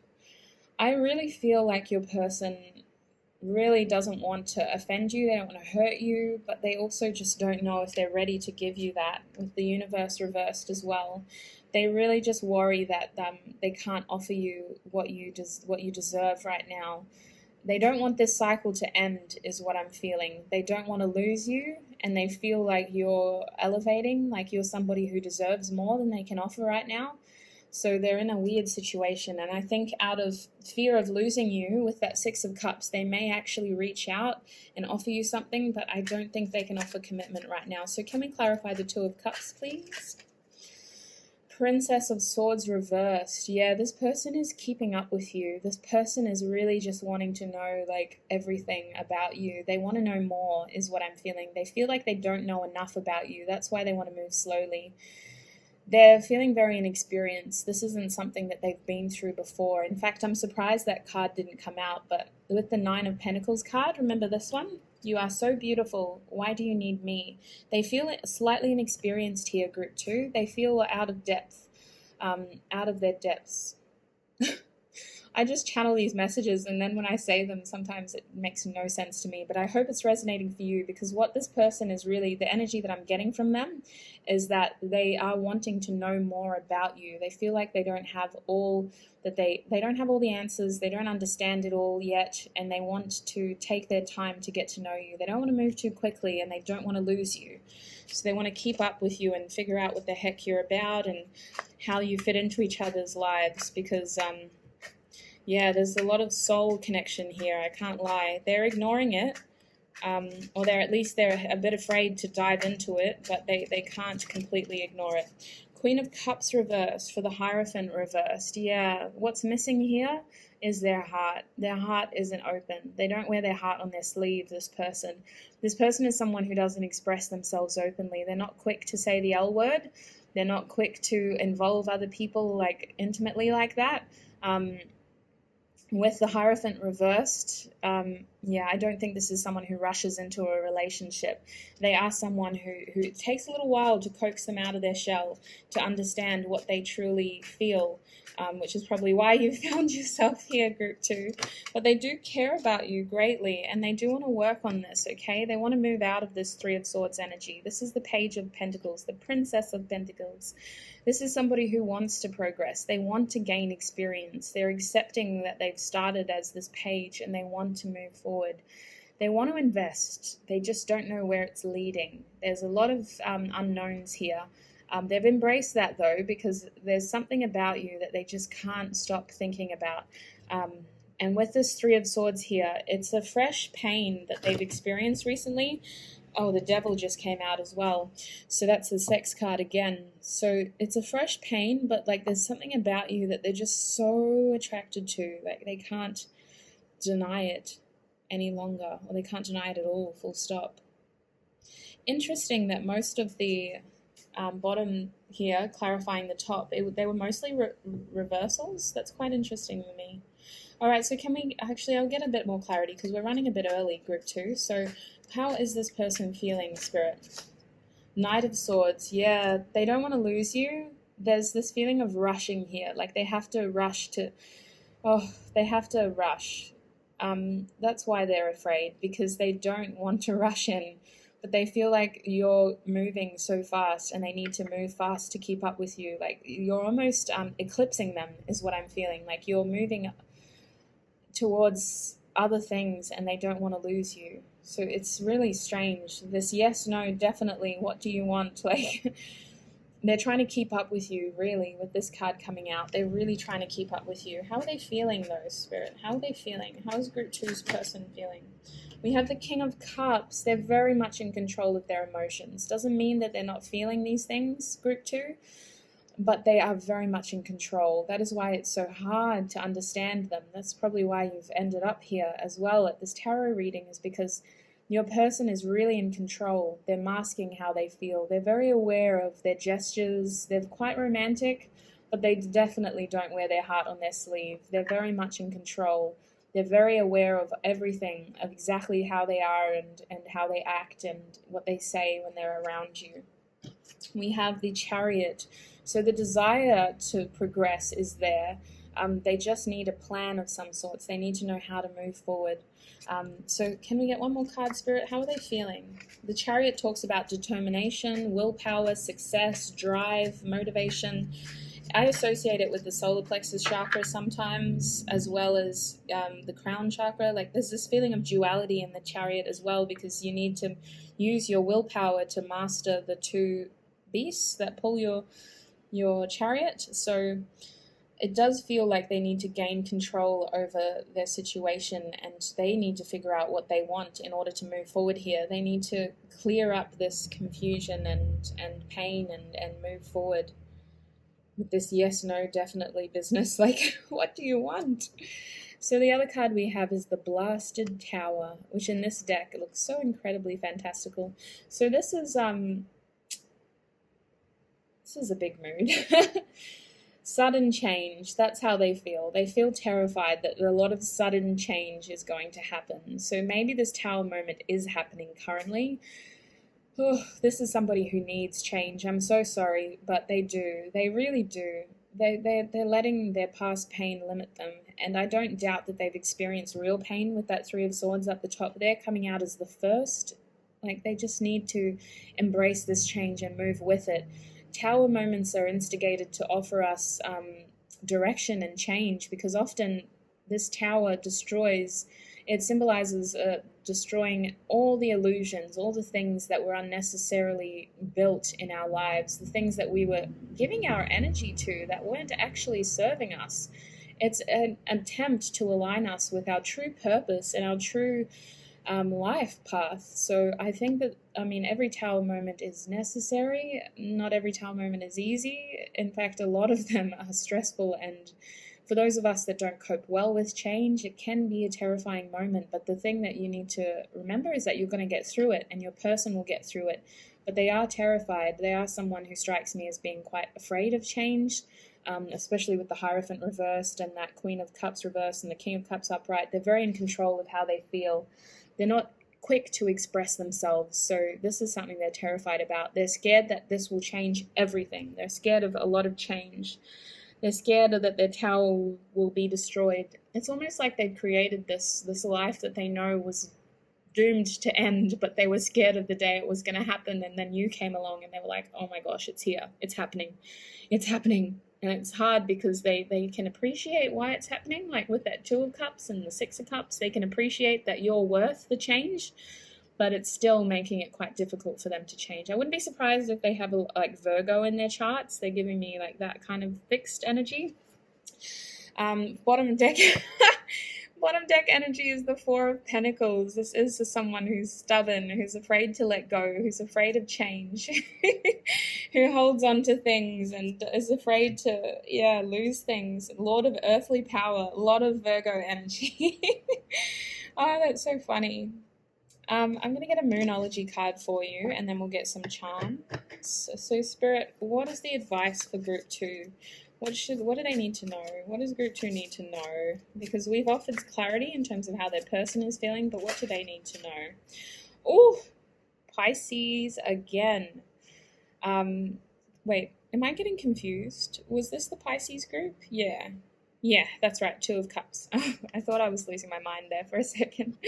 I really feel like your person really doesn't want to offend you. They don't want to hurt you, but they also just don't know if they're ready to give you that, with the universe reversed as well. They really just worry that they can't offer you what you deserve right now. They don't want this cycle to end, is what I'm feeling. They don't want to lose you, and they feel like you're elevating, like you're somebody who deserves more than they can offer right now. So they're in a weird situation, and I think out of fear of losing you with that Six of Cups, they may actually reach out and offer you something, but I don't think they can offer commitment right now. So can we clarify the Two of Cups, please? Princess of Swords reversed. Yeah, this person is keeping up with you. This person is really just wanting to know, like, everything about you. They want to know more, is what I'm feeling. They feel like they don't know enough about you. That's why they want to move slowly. They're feeling very inexperienced. This isn't something that they've been through before. In fact, I'm surprised that card didn't come out, but with the Nine of Pentacles card, remember this one? You are so beautiful. Why do you need me? They feel slightly inexperienced here, group 2. They feel out of depth, out of their depths. I just channel these messages, and then when I say them, sometimes it makes no sense to me, but I hope it's resonating for you, because what this person is really, the energy that I'm getting from them is that they are wanting to know more about you. They feel like they don't have all that they don't have all the answers, they don't understand it all yet, and they want to take their time to get to know you. They don't want to move too quickly, and they don't want to lose you. So they want to keep up with you and figure out what the heck you're about and how you fit into each other's lives, because yeah, there's a lot of soul connection here, I can't lie. They're ignoring it, or they're a bit afraid to dive into it, but they can't completely ignore it. Queen of Cups reversed for the Hierophant reversed. Yeah, what's missing here is their heart. Their heart isn't open. They don't wear their heart on their sleeve, this person. This person is someone who doesn't express themselves openly. They're not quick to say the L word. They're not quick to involve other people like intimately like that. With the Hierophant reversed, yeah, I don't think this is someone who rushes into a relationship. They are someone who it takes a little while to coax them out of their shell, to understand what they truly feel, which is probably why you found yourself here, group 2. But they do care about you greatly, and they do want to work on this, okay? They want to move out of this Three of Swords energy. This is the Page of Pentacles, the Princess of Pentacles. This is somebody who wants to progress. They want to gain experience. They're accepting that they've started as this page and they want to move forward. They want to invest. They just don't know where it's leading. There's a lot of unknowns here. They've embraced that, though, because there's something about you that they just can't stop thinking about. And with this Three of Swords here, it's a fresh pain that they've experienced recently. Oh, the Devil just came out as well. So that's the Sex card again. So it's a fresh pain, but like there's something about you that they're just so attracted to. Like they can't deny it any longer, or they can't deny it at all, full stop. Interesting that most of the bottom here, clarifying the top, they were mostly reversals. That's quite interesting to me. All right, so can we, actually, I'll get a bit more clarity because we're running a bit early, group 2. So how is this person feeling, Spirit? Knight of Swords, yeah, they don't want to lose you. There's this feeling of rushing here, like they have to rush to, they have to rush. That's why they're afraid, because they don't want to rush in, but they feel like you're moving so fast and they need to move fast to keep up with you. Like you're almost eclipsing them is what I'm feeling, like you're moving towards other things and they don't want to lose you. So it's really strange. This yes, no, definitely, what do you want? Like they're trying to keep up with you, really, with this card coming out. They're really trying to keep up with you. How are they feeling, though, Spirit? How are they feeling? How is group 2's person feeling? We have the King of Cups. They're very much in control of their emotions. Doesn't mean that they're not feeling these things, group 2, but they are very much in control. That is why it's so hard to understand them. That's probably why you've ended up here as well at this tarot reading, is because your person is really in control. They're masking how they feel. They're very aware of their gestures. They're quite romantic, but they definitely don't wear their heart on their sleeve. They're very much in control. They're very aware of everything, of exactly how they are and how they act and what they say when they're around you. We have the Chariot. So the desire to progress is there. They just need a plan of some sorts. They need to know how to move forward. So can we get one more card, Spirit? How are they feeling? The Chariot talks about determination, willpower, success, drive, motivation. I associate it with the solar plexus chakra sometimes, as well as the crown chakra. Like there's this feeling of duality in the Chariot as well, because you need to use your willpower to master the two beasts that pull your chariot. So it does feel like they need to gain control over their situation, and they need to figure out what they want in order to move forward here. They need to clear up this confusion and pain and move forward with this yes, no, definitely business. Like, what do you want? So the other card we have is the Blasted Tower, which in this deck looks so incredibly fantastical. So this is This is a big mood. Sudden change, that's how they feel. They feel terrified that a lot of sudden change is going to happen. So maybe this Tower moment is happening currently. Oh, this is somebody who needs change. I'm so sorry, but they do. They really do. They're letting their past pain limit them. And I don't doubt that they've experienced real pain with that Three of Swords up the top. They're coming out as the first. Like, they just need to embrace this change and move with it. Tower moments are instigated to offer us direction and change, because often this tower destroys, it symbolizes destroying all the illusions, all the things that were unnecessarily built in our lives, the things that we were giving our energy to that weren't actually serving us. It's an attempt to align us with our true purpose and our true life path. So I think that, every tower moment is necessary. Not every tower moment is easy. In fact, a lot of them are stressful, and for those of us that don't cope well with change, it can be a terrifying moment. But the thing that you need to remember is that you're going to get through it, and your person will get through it. But they are terrified. They are someone who strikes me as being quite afraid of change, especially with the Hierophant reversed and that Queen of Cups reversed and the King of Cups upright. They're very in control of how they feel. They're not quick to express themselves, so this is something they're terrified about. They're scared that this will change everything. They're scared of a lot of change. They're scared that their tower will be destroyed. It's almost like they'd created this life that they know was doomed to end, but they were scared of the day it was going to happen, and then you came along and they were like, oh my gosh, it's here. It's happening. It's happening. And it's hard because they can appreciate why it's happening, like with that Two of Cups and the Six of Cups. They can appreciate that you're worth the change, but it's still making it quite difficult for them to change. I wouldn't be surprised if they have Virgo in their charts. They're giving me like that kind of fixed energy. Bottom deck bottom deck energy is the Four of Pentacles. This is someone who's stubborn, who's afraid to let go, who's afraid of change, who holds on to things and is afraid to lose things. Lord of earthly power, a lot of Virgo energy. Oh, that's so funny. I'm going to get a Moonology card for you, and then we'll get some charm. So Spirit, what is the advice for Group 2? What do they need to know? What does Group 2 need to know? Because we've offered clarity in terms of how their person is feeling, but what do they need to know? Oh, Pisces again. Wait, am I getting confused? Was this the Pisces group? Yeah, that's right, Two of Cups. I thought I was losing my mind there for a second.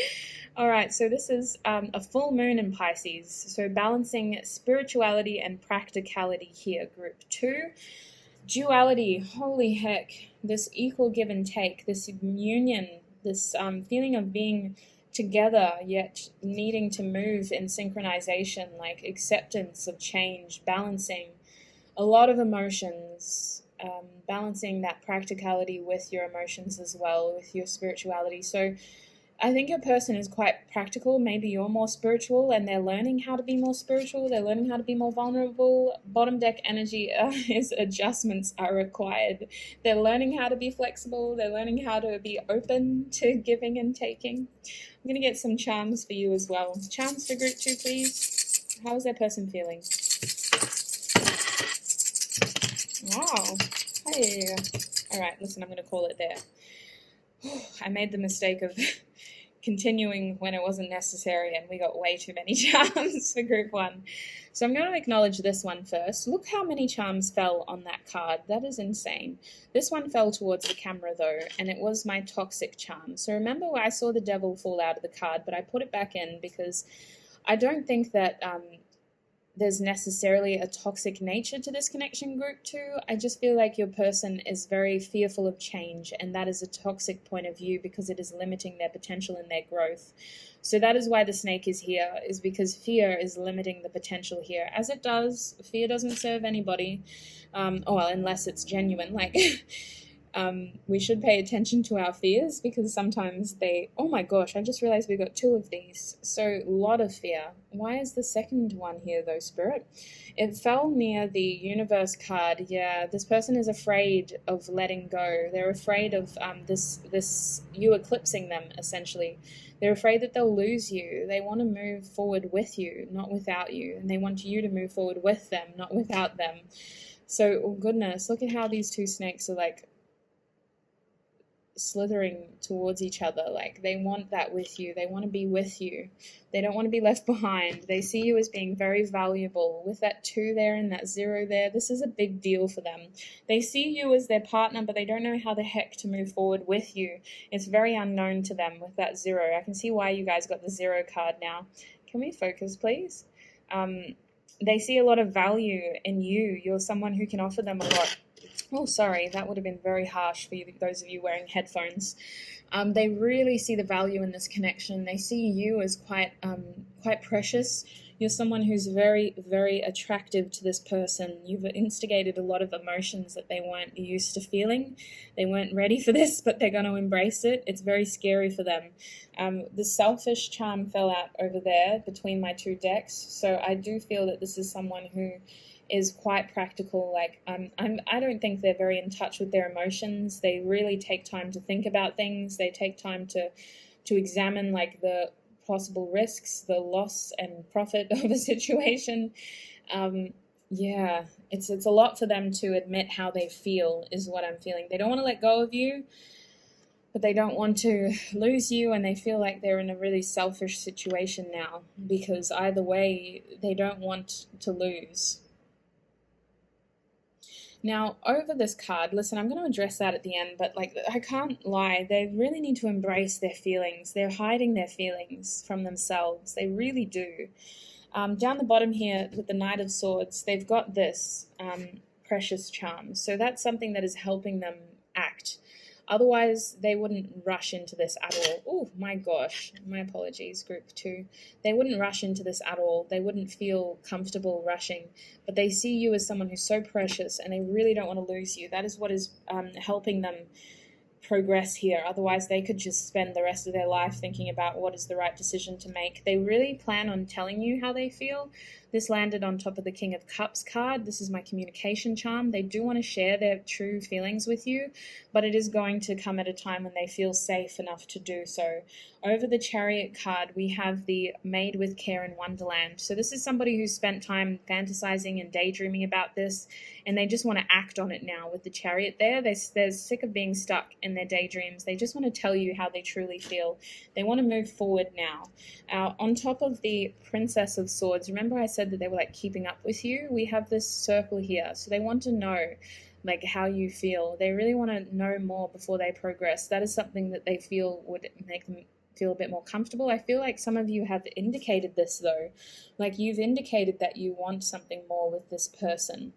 All right, so this is a full moon in Pisces. So balancing spirituality and practicality here, Group 2. Duality, holy heck, this equal give and take, this union, this feeling of being together yet needing to move in synchronization, like acceptance of change, balancing a lot of emotions, balancing that practicality with your emotions as well, with your spirituality. So I think your person is quite practical. Maybe you're more spiritual and they're learning how to be more spiritual. They're learning how to be more vulnerable. Bottom deck energy is adjustments are required. They're learning how to be flexible. They're learning how to be open to giving and taking. I'm going to get some charms for you as well. Charms for Group 2, please. How is their person feeling? Wow. Hey. All right, listen, I'm going to call it there. I made the mistake of continuing when it wasn't necessary, and we got way too many charms for Group 1. So I'm going to acknowledge this one first. Look how many charms fell on that card. That is insane. This one fell towards the camera though, and it was my toxic charm. So remember where I saw the devil fall out of the card, but I put it back in because I don't think that there's necessarily a toxic nature to this connection, Group 2. I just feel like your person is very fearful of change, and that is a toxic point of view because it is limiting their potential and their growth. So that is why the snake is here, is because fear is limiting the potential here. As it does, fear doesn't serve anybody, unless it's genuine. We should pay attention to our fears because sometimes oh my gosh, I just realized we got 2 of these. So a lot of fear. Why is the second one here though, Spirit? It fell near the universe card. Yeah, this person is afraid of letting go. They're afraid of you eclipsing them, essentially. They're afraid that they'll lose you. They want to move forward with you, not without you. And they want you to move forward with them, not without them. So, oh goodness, look at how these two snakes are like slithering towards each other. Like they want that with you. They want to be with you. They don't want to be left behind. They see you as being very valuable. With that 2 there and that 0 there, this is a big deal for them. They see you as their partner, but they don't know how the heck to move forward with you. It's very unknown to them with that 0. I can see why you guys got the 0 card now. Can we focus, please? They see a lot of value in you. You're someone who can offer them a lot. Oh, sorry, that would have been very harsh for you, those of you wearing headphones. They really see the value in this connection. They see you as quite precious. You're someone who's very, very attractive to this person. You've instigated a lot of emotions that they weren't used to feeling. They weren't ready for this, but they're going to embrace it. It's very scary for them. The selfish charm fell out over there between my 2 decks, so I do feel that this is someone who is quite practical. Like I don't think they're very in touch with their emotions. They really take time to think about things. They take time to examine like the possible risks, the loss and profit of a situation. Yeah, it's a lot for them to admit how they feel is what I'm feeling. They don't want to let go of you, but they don't want to lose you, and they feel like they're in a really selfish situation now because either way, they don't want to lose. Now, over this card, listen, I'm going to address that at the end, but like I can't lie, they really need to embrace their feelings. They're hiding their feelings from themselves. They really do. Down the bottom here with the Knight of Swords, they've got this precious charm. So that's something that is helping them act. Otherwise, they wouldn't rush into this at all. Oh, my gosh. My apologies, group 2. They wouldn't rush into this at all. They wouldn't feel comfortable rushing. But they see you as someone who's so precious, and they really don't want to lose you. That is what is helping them progress here. Otherwise, they could just spend the rest of their life thinking about what is the right decision to make. They really plan on telling you how they feel. This landed on top of the King of Cups card. This is my communication charm. They do want to share their true feelings with you, but it is going to come at a time when they feel safe enough to do so. Over the Chariot card, we have the Made with Care in Wonderland. So this is somebody who's spent time fantasizing and daydreaming about this, and they just want to act on it now with the Chariot there. They're sick of being stuck in their daydreams. They just want to tell you how they truly feel. They want to move forward now. On top of the Princess of Swords, remember I said that they were like keeping up with you? We have this circle here. So they want to know like how you feel. They really want to know more before they progress. That is something that they feel would make them feel a bit more comfortable. I feel like some of you have indicated this though. Like you've indicated that you want something more with this person.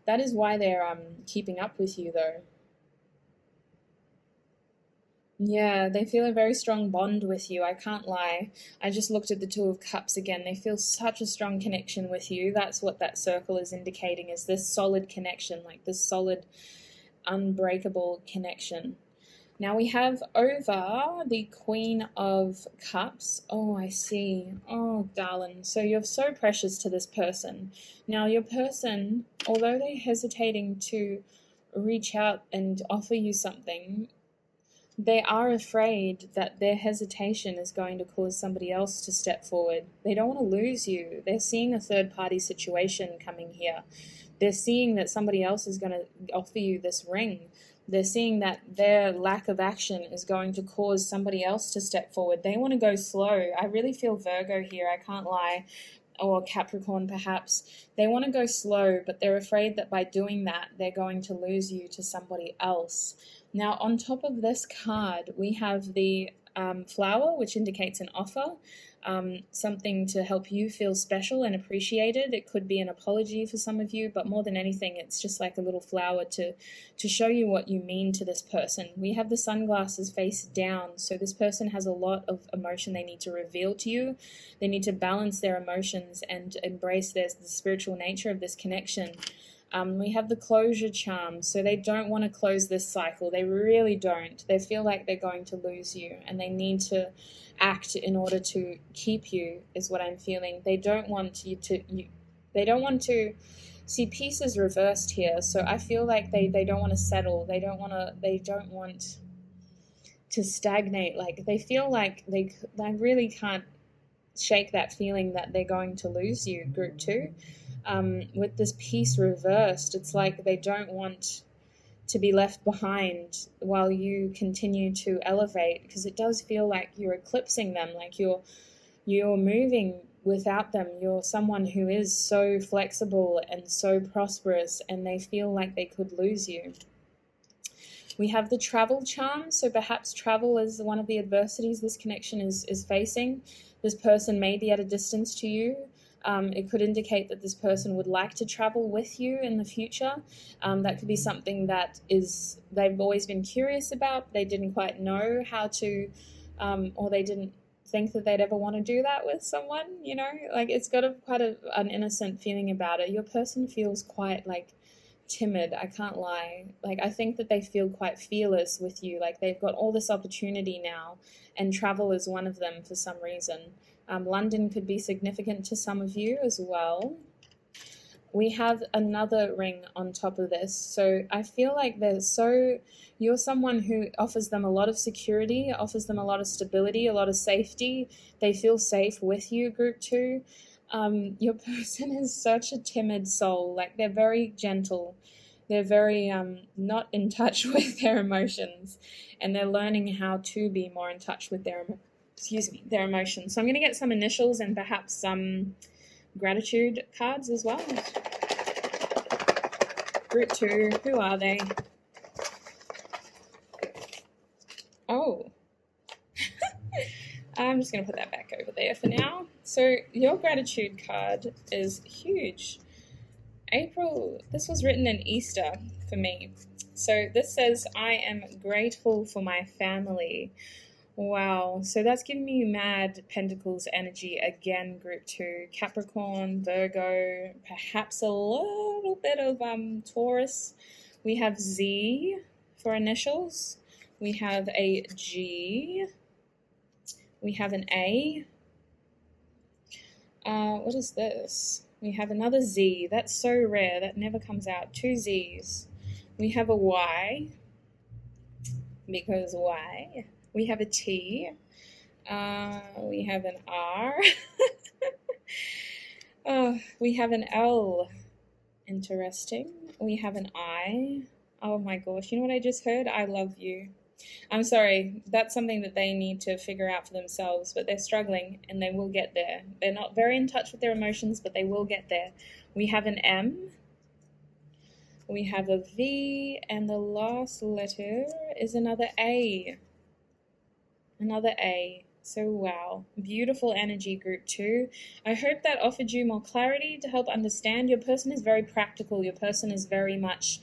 That is why they're keeping up with you though. Yeah, they feel a very strong bond with you. I can't lie. I just looked at the Two of Cups again. They feel such a strong connection with you. That's what that circle is indicating, is this solid connection, like this solid, unbreakable connection. Now we have over the Queen of Cups. Oh, I see. Oh, darling. So you're so precious to this person. Now your person, although they're hesitating to reach out and offer you something, they are afraid that their hesitation is going to cause somebody else to step forward. They don't want to lose you. They're seeing a third-party situation coming here. They're seeing that somebody else is going to offer you this ring. They're seeing that their lack of action is going to cause somebody else to step forward. They want to go slow. I really feel Virgo here, I can't lie. Or Capricorn perhaps. They want to go slow, but they're afraid that by doing that, they're going to lose you to somebody else. Now, on top of this card, we have the flower, which indicates an offer, something to help you feel special and appreciated. It could be an apology for some of you, but more than anything, it's just like a little flower to show you what you mean to this person. We have the sunglasses face down, so this person has a lot of emotion they need to reveal to you. They need to balance their emotions and embrace the spiritual nature of this connection. We have the closure charm, so they don't want to close this cycle. They really don't. They feel like they're going to lose you, and they need to act in order to keep you, is what I'm feeling. They don't want you to. They don't want to see pieces reversed here. So I feel like they don't want to settle. They don't want to stagnate. Like they feel like they really can't shake that feeling that they're going to lose you, group 2. With this piece reversed, it's like they don't want to be left behind while you continue to elevate, because it does feel like you're eclipsing them, like you're moving without them. You're someone who is so flexible and so prosperous, and they feel like they could lose you. We have the travel charm, so perhaps travel is one of the adversities this connection is facing. This person may be at a distance to you. It could indicate that this person would like to travel with you in the future. That could be something that they've always been curious about. They didn't quite know how to, or they didn't think that they'd ever want to do that with someone, like it's got quite an innocent feeling about it. Your person feels quite like timid, I can't lie. Like, I think that they feel quite fearless with you, like they've got all this opportunity now, and travel is one of them for some reason. London could be significant to some of you as well. We have another ring on top of this, so I feel like you're someone who offers them a lot of security, offers them a lot of stability, a lot of safety. They feel safe with you, group 2. Your person is such a timid soul. Like, they're very gentle. They're very not in touch with their emotions, and they're learning how to be more in touch with their emotions. So I'm going to get some initials and perhaps some gratitude cards as well. Group 2, who are they? Oh. I'm just going to put that back over there for now. So your gratitude card is huge. April, this was written in Easter for me. So this says, I am grateful for my family. Wow. So that's giving me mad Pentacles energy again, group 2. Capricorn, Virgo, perhaps a little bit of Taurus. We have Z for initials. We have a G. We have an A. What is this? We have another Z. That's so rare. That never comes out. 2 Z's. We have a Y. Because Y. We have a T. We have an R. We have an L. Interesting. We have an I. Oh my gosh. You know what I just heard? I love you. I'm sorry, that's something that they need to figure out for themselves, but they're struggling and they will get there. They're not very in touch with their emotions, but they will get there. We have an M, we have a V, and the last letter is another A. Another A. So wow, beautiful energy, group 2. I hope that offered you more clarity to help understand. Your person is very practical. Your person is very much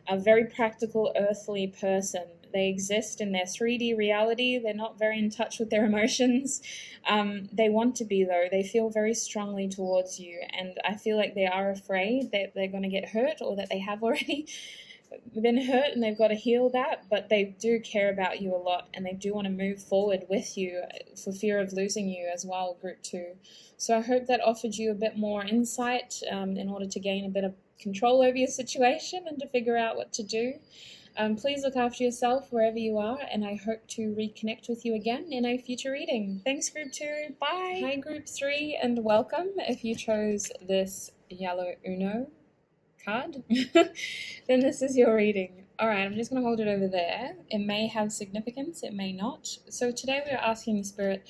a very practical, earthly person. They exist in their 3D reality. They're not very in touch with their emotions. They want to be, though. They feel very strongly towards you, and I feel like they are afraid that they're going to get hurt, or that they have already been hurt and they've got to heal that, but they do care about you a lot, and they do want to move forward with you for fear of losing you as well, group 2. So I hope that offered you a bit more insight in order to gain a bit of control over your situation and to figure out what to do. Please look after yourself wherever you are, and I hope to reconnect with you again in a future reading. Thanks, group 2. Bye. Hi, group 3, and welcome. If you chose this yellow Uno card, then this is your reading. All right, I'm just going to hold it over there. It may have significance, it may not. So today we're asking Spirit.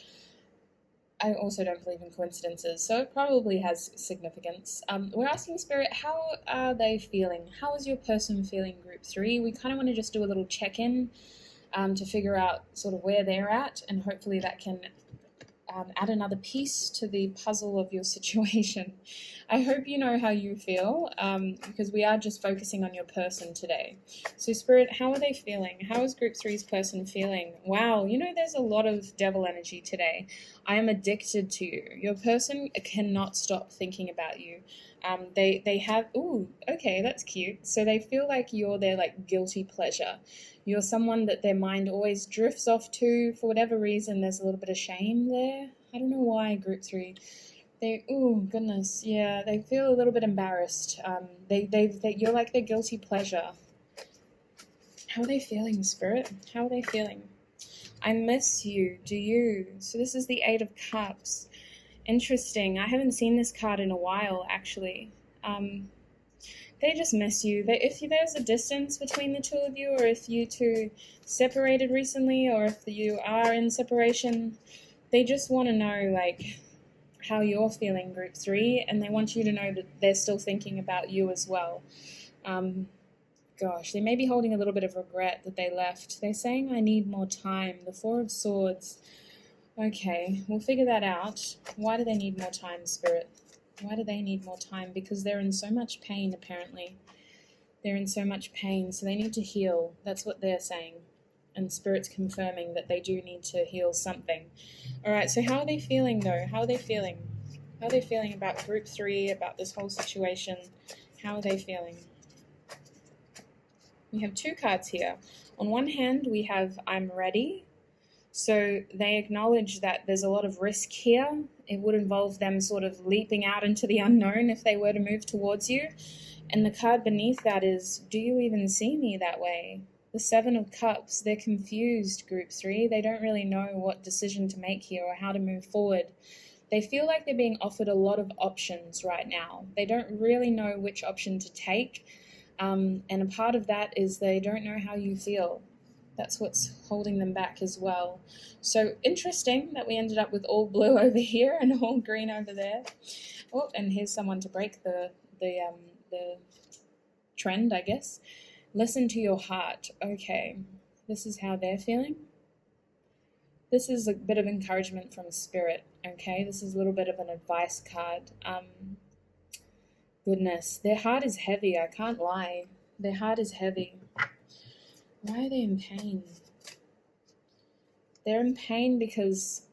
I also don't believe in coincidences, so it probably has significance. We're asking Spirit, how are they feeling? How is your person feeling, group 3? We kind of want to just do a little check-in to figure out sort of where they're at, and hopefully that can add another piece to the puzzle of your situation. I hope you know how you feel, because we are just focusing on your person today. So Spirit, how are they feeling? How is group 3's person feeling? Wow, there's a lot of devil energy today. I am addicted to you. Your person cannot stop thinking about you. They have, ooh, okay, that's cute. So they feel like you're their guilty pleasure. You're someone that their mind always drifts off to. For whatever reason, there's a little bit of shame there. I don't know why, group 3. Oh goodness, yeah, they feel a little bit embarrassed. You're like their guilty pleasure. How are they feeling, Spirit? How are they feeling? I miss you. Do you? So this is the 8 of Cups. Interesting. I haven't seen this card in a while, actually. They just miss you. If there's a distance between the two of you, or if you two separated recently, or if you are in separation, they just want to know, like, how you're feeling, group 3, and they want you to know that they're still thinking about you as well. Gosh, they may be holding a little bit of regret that they left. They're saying, I need more time. The 4 of Swords. Okay, we'll figure that out. Why do they need more time, Spirit? Why do they need more time? Because they're in so much pain, apparently. They're in so much pain, so they need to heal. That's what they're saying. And Spirit's confirming that they do need to heal something. Alright, so how are they feeling, though? How are they feeling? How are they feeling about group 3, about this whole situation? How are they feeling? We have 2 cards here. On one hand, we have I'm ready. So they acknowledge that there's a lot of risk here. It would involve them sort of leaping out into the unknown if they were to move towards you. And the card beneath that is, do you even see me that way? The 7 of Cups, they're confused, group 3. They don't really know what decision to make here or how to move forward. They feel like they're being offered a lot of options right now. They don't really know which option to take. And a part of that is they don't know how you feel. That's what's holding them back as well. So interesting that we ended up with all blue over here and all green over there. Oh, and here's someone to break the trend, I guess. Listen to your heart. Okay, this is how they're feeling. This is a bit of encouragement from Spirit. Okay, this is a little bit of an advice card. Goodness, their heart is heavy. I can't lie. Their heart is heavy. Why are they in pain? They're in pain because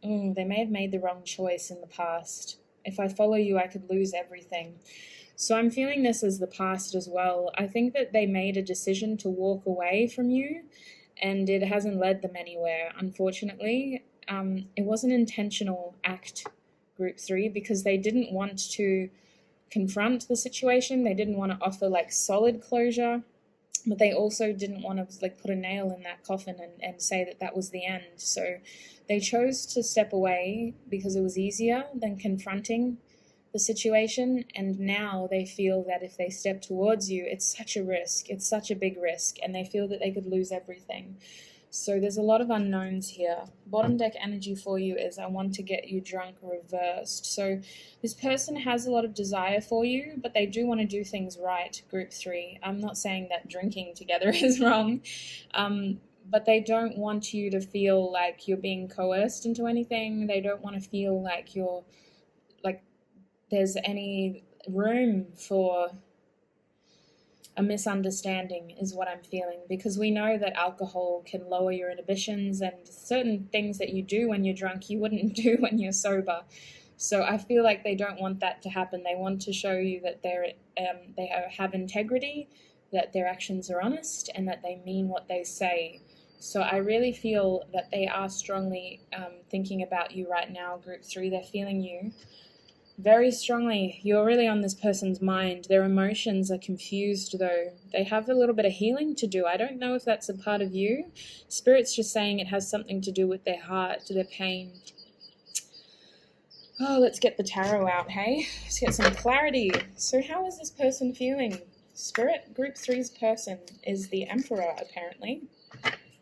they may have made the wrong choice in the past. If I follow you, I could lose everything. So I'm feeling this as the past as well. I think that they made a decision to walk away from you, and it hasn't led them anywhere, unfortunately. It was an intentional act, group 3, because they didn't want to confront the situation. They didn't want to offer like solid closure, but they also didn't want to like put a nail in that coffin and say that that was the end. So they chose to step away because it was easier than confronting the situation, and now they feel that if they step towards you, it's such a risk, it's such a big risk, and they feel that they could lose everything. So there's a lot of unknowns here. Bottom deck energy for you is I want to get you drunk reversed. So this person has a lot of desire for you, but they do want to do things right, group 3. I'm not saying that drinking together is wrong, but they don't want you to feel like you're being coerced into anything. They don't want to feel like there's any room for a misunderstanding is what I'm feeling, because we know that alcohol can lower your inhibitions, and certain things that you do when you're drunk you wouldn't do when you're sober. So I feel like they don't want that to happen. They want to show you that they have integrity, that their actions are honest, and that they mean what they say. So I really feel that they are strongly thinking about you right now, group 3. They're feeling you very strongly. You're really on this person's mind. Their emotions are confused, though. They have a little bit of healing to do. I don't know if that's a part of you. Spirit's just saying it has something to do with their heart, their pain. Oh, let's get the tarot out, hey? Let's get some clarity. So how is this person feeling? Spirit, group 3's person is the Emperor, apparently.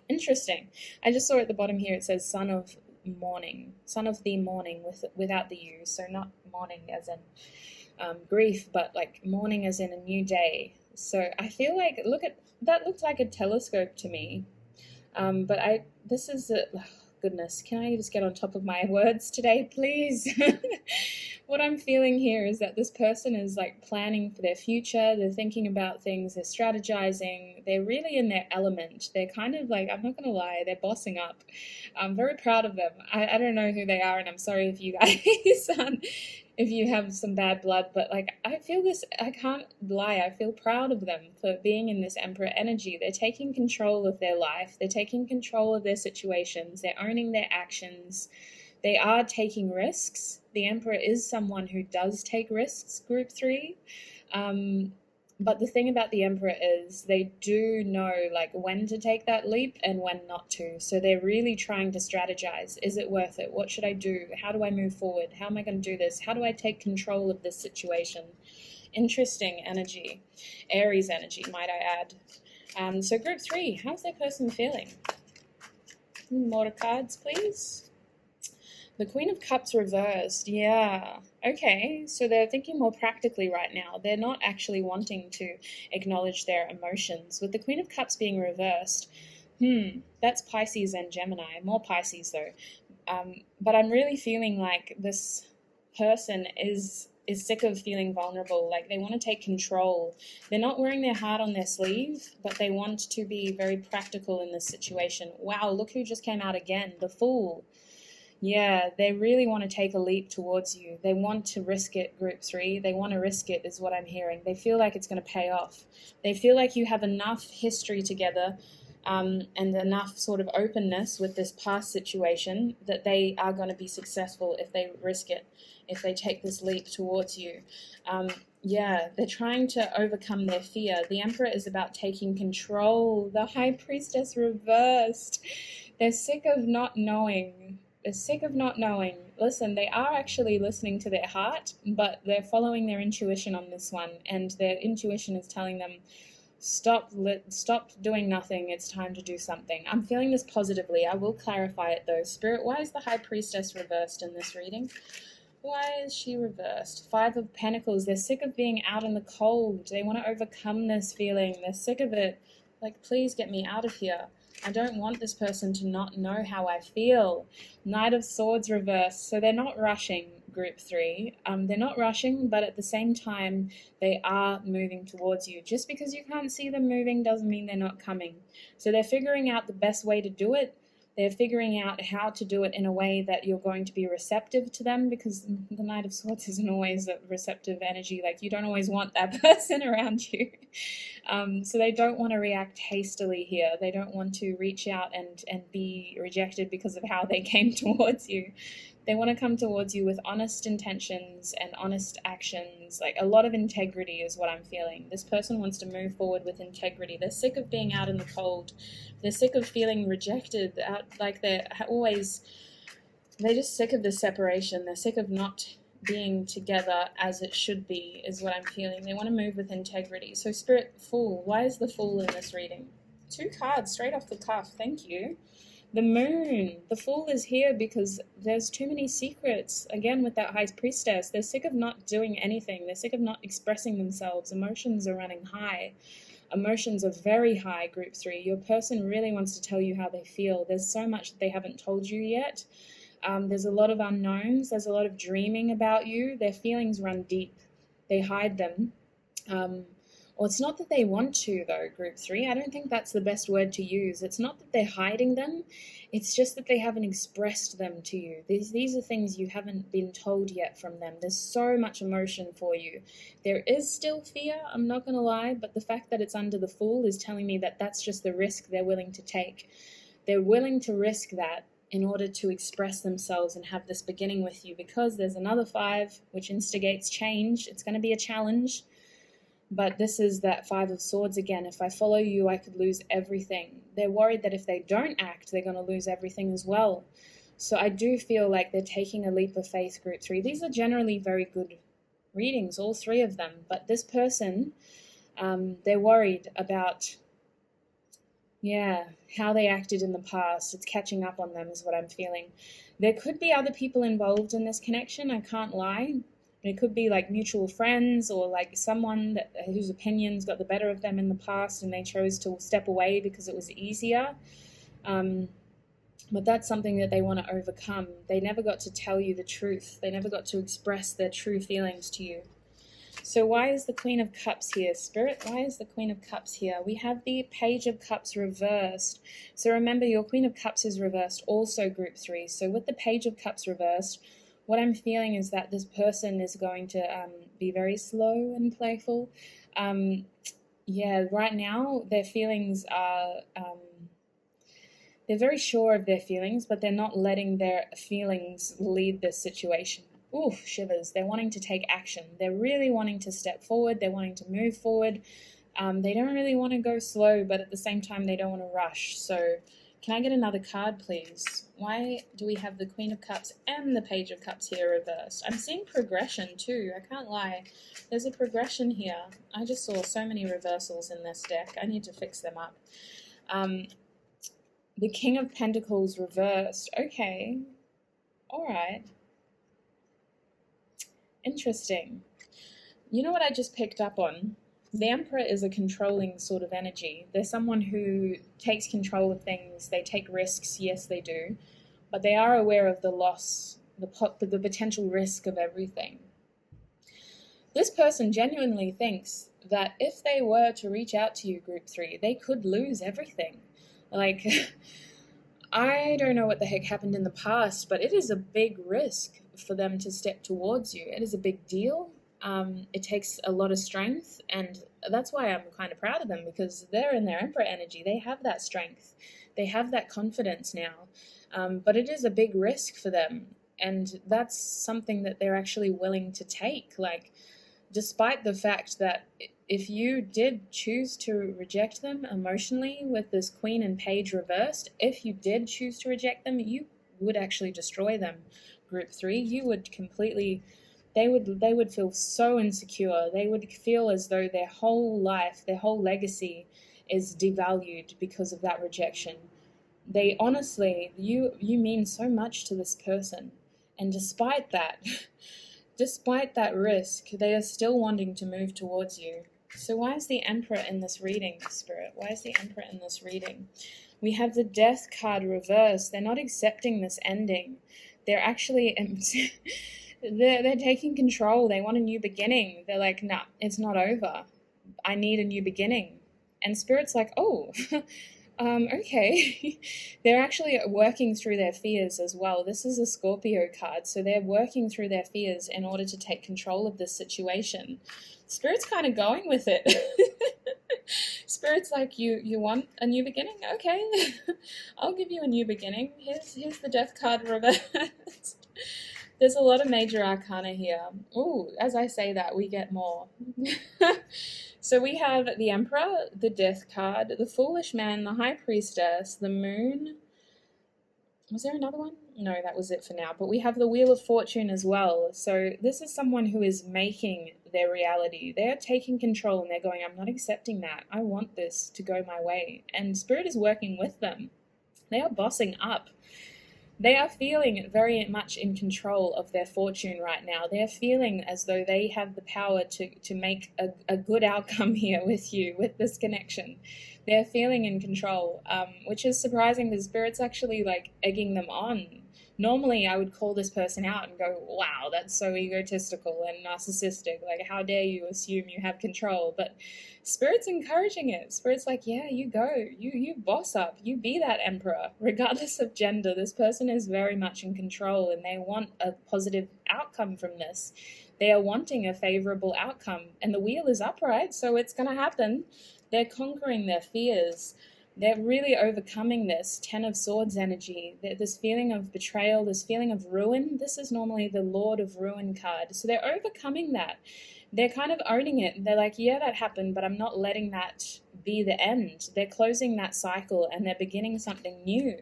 Interesting. I just saw at the bottom here it says son of mourning, son of the mourning without the U, so not mourning as in grief, but like mourning as in a new day. So I feel like that looked like a telescope to me, but goodness, can I just get on top of my words today, please? What I'm feeling here is that this person is like planning for their future. They're thinking about things. They're strategizing. They're really in their element. They're kind of like, I'm not going to lie, they're bossing up. I'm very proud of them. I don't know who they are, and I'm sorry if you guys, if you have some bad blood, but like I feel this, I can't lie, I feel proud of them for being in this Emperor energy. They're taking control of their life. They're taking control of their situations. They're owning their actions. They are taking risks. The Emperor is someone who does take risks, group 3. But the thing about the Emperor is they do know like when to take that leap and when not to. So they're really trying to strategize. Is it worth it? What should I do? How do I move forward? How am I going to do this? How do I take control of this situation? Interesting energy. Aries energy, might I add. So group 3, how's their person feeling? More cards, please. The Queen of Cups reversed. Yeah. Okay. So they're thinking more practically right now. They're not actually wanting to acknowledge their emotions. With the Queen of Cups being reversed, that's Pisces and Gemini. More Pisces though. But I'm really feeling like this person is sick of feeling vulnerable. Like they want to take control. They're not wearing their heart on their sleeve, but they want to be very practical in this situation. Wow, look who just came out again. The Fool. Yeah, they really want to take a leap towards you. They want to risk it, group 3. They want to risk it is what I'm hearing. They feel like it's going to pay off. They feel like you have enough history together and enough sort of openness with this past situation that they are going to be successful if they risk it, if they take this leap towards you. Yeah, they're trying to overcome their fear. The Emperor is about taking control. The High Priestess reversed. They're sick of not knowing. They're sick of not knowing. Listen, they are actually listening to their heart, but they're following their intuition on this one, and their intuition is telling them, stop doing nothing, it's time to do something. I'm feeling this positively. I will clarify it though. Spirit, why is the High Priestess reversed in this reading? Why is she reversed? 5 of Pentacles. They're sick of being out in the cold. They want to overcome this feeling. They're sick of it. Like, please get me out of here. I don't want this person to not know how I feel. Knight of Swords reversed. So they're not rushing, group 3. They're not rushing, but at the same time, they are moving towards you. Just because you can't see them moving doesn't mean they're not coming. So they're figuring out the best way to do it. They're figuring out how to do it in a way that you're going to be receptive to them, because the Knight of Swords isn't always a receptive energy. Like, you don't always want that person around you. So they don't want to react hastily here. They don't want to reach out and be rejected because of how they came towards you. They want to come towards you with honest intentions and honest actions. Like, a lot of integrity is what I'm feeling. This person wants to move forward with integrity. They're sick of being out in the cold. They're sick of feeling rejected. They're just sick of the separation. They're sick of not being together as it should be, is what I'm feeling. They want to move with integrity. So Spirit, Fool. Why is the Fool in this reading? 2 cards straight off the cuff. Thank you. The Moon. The Fool is here because there's too many secrets. Again, with that High Priestess, they're sick of not doing anything. They're sick of not expressing themselves. Emotions are running high. Emotions are very high, group 3. Your person really wants to tell you how they feel. There's so much that they haven't told you yet. There's a lot of unknowns. There's a lot of dreaming about you. Their feelings run deep. They hide them. Or it's not that they want to, though, group 3. I don't think that's the best word to use. It's not that they're hiding them. It's just that they haven't expressed them to you. These are things you haven't been told yet from them. There's so much emotion for you. There is still fear, I'm not going to lie, but the fact that it's under the Fool is telling me that that's just the risk they're willing to take. They're willing to risk that in order to express themselves and have this beginning with you, because there's another 5, which instigates change. It's going to be a challenge. But this is that 5 of Swords again. If I follow you, I could lose everything. They're worried that if they don't act, they're going to lose everything as well. So I do feel like they're taking a leap of faith, group 3. These are generally very good readings, all 3 of them. But this person, they're worried about, how they acted in the past. It's catching up on them is what I'm feeling. There could be other people involved in this connection, I can't lie. It could be like mutual friends, or like someone whose opinions got the better of them in the past and they chose to step away because it was easier. But that's something that they want to overcome. They never got to tell you the truth. They never got to express their true feelings to you. So why is the Queen of Cups here, Spirit? Why is the Queen of Cups here? We have the Page of Cups reversed. So remember, your Queen of Cups is reversed also, group 3. So with the Page of Cups reversed, what I'm feeling is that this person is going to be very slow and playful. Right now their feelings are, they're very sure of their feelings, but they're not letting their feelings lead this situation. Ooh, shivers. They're wanting to take action. They're really wanting to step forward. They're wanting to move forward. They don't really want to go slow, but at the same time, they don't want to rush. So Can I get another card, please? Why do we have the Queen of Cups and the Page of Cups here reversed? I'm seeing progression too, I can't lie. There's a progression here. I just saw so many reversals in this deck. I need to fix them up. The King of Pentacles reversed. Okay. Alright. Interesting. You know what I just picked up on? The Emperor is a controlling sort of energy. They're someone who takes control of things. They take risks, yes they do, but they are aware of the loss, the potential risk of everything. This person genuinely thinks that if they were to reach out to you, Group 3, they could lose everything. Like, I don't know what the heck happened in the past, but it is a big risk for them to step towards you. It is a big deal. It takes a lot of strength, and that's why I'm kind of proud of them, because they're in their Emperor energy. They have that strength. They have that confidence now. But it is a big risk for them, and that's something that they're actually willing to take. Like, despite the fact that if you did choose to reject them emotionally with this Queen and Page reversed, if you did choose to reject them, you would actually destroy them, Group 3. You would completely... They would feel so insecure. They would feel as though their whole life, their whole legacy is devalued because of that rejection. They honestly, you mean so much to this person. And despite that risk, they are still wanting to move towards you. So why is the Emperor in this reading, Spirit? Why is the Emperor in this reading? We have the Death card reversed. They're not accepting this ending. They're actually... They're taking control. They want a new beginning. They're like, nah, it's not over. I need a new beginning. And Spirit's like, oh, okay. They're actually working through their fears as well. This is a Scorpio card, so they're working through their fears in order to take control of this situation. Spirit's kind of going with it. Spirit's like, you want a new beginning? Okay, I'll give you a new beginning. Here's the Death card reversed. There's a lot of major arcana here. Ooh, as I say that, we get more. So we have the Emperor, the Death card, the Foolish Man, the High Priestess, the Moon. Was there another one? No, that was it for now. But we have the Wheel of Fortune as well. So this is someone who is making their reality. They're taking control and they're going, I'm not accepting that. I want this to go my way. And Spirit is working with them. They are bossing up. They are feeling very much in control of their fortune right now. They're feeling as though they have the power to make a good outcome here with you, with this connection. They're feeling in control, which is surprising because Spirit's actually like egging them on. Normally, I would call this person out and go, wow, that's so egotistical and narcissistic. Like, how dare you assume you have control? But Spirit's encouraging it. Spirit's like, yeah, you go. You boss up. You be that Emperor. Regardless of gender, this person is very much in control and they want a positive outcome from this. They are wanting a favorable outcome. And the wheel is upright, so it's going to happen. They're conquering their fears. They're really overcoming this 10 of Swords energy, this feeling of betrayal, this feeling of ruin. This is normally the Lord of Ruin card. So they're overcoming that. They're kind of owning it. They're like, yeah, that happened, but I'm not letting that be the end. They're closing that cycle and they're beginning something new.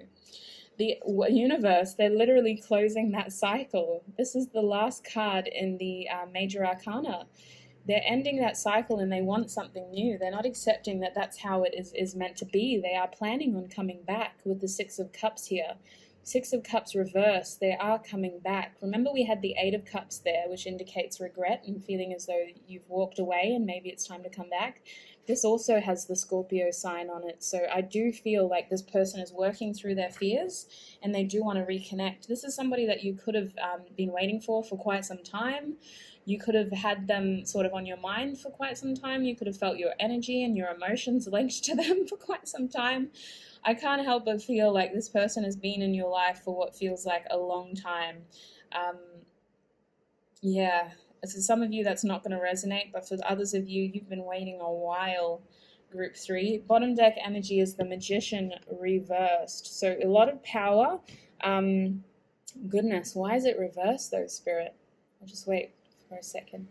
The universe, they're literally closing that cycle. This is the last card in the Major Arcana. They're ending that cycle and they want something new. They're not accepting that that's how it is meant to be. They are planning on coming back with the Six of Cups here. Six of Cups reversed. They are coming back. Remember we had the Eight of Cups there, which indicates regret and feeling as though you've walked away and maybe it's time to come back. This also has the Scorpio sign on it. So I do feel like this person is working through their fears and they do want to reconnect. This is somebody that you could have been waiting for quite some time. You could have had them sort of on your mind for quite some time. You could have felt your energy and your emotions linked to them for quite some time. I can't help but feel like this person has been in your life for what feels like a long time. Yeah, for some of you that's not going to resonate, but for others of you, you've been waiting a while. Group 3. Bottom deck energy is the Magician reversed. So a lot of power. Goodness, why is it reversed though, Spirit? I'll just wait for a second.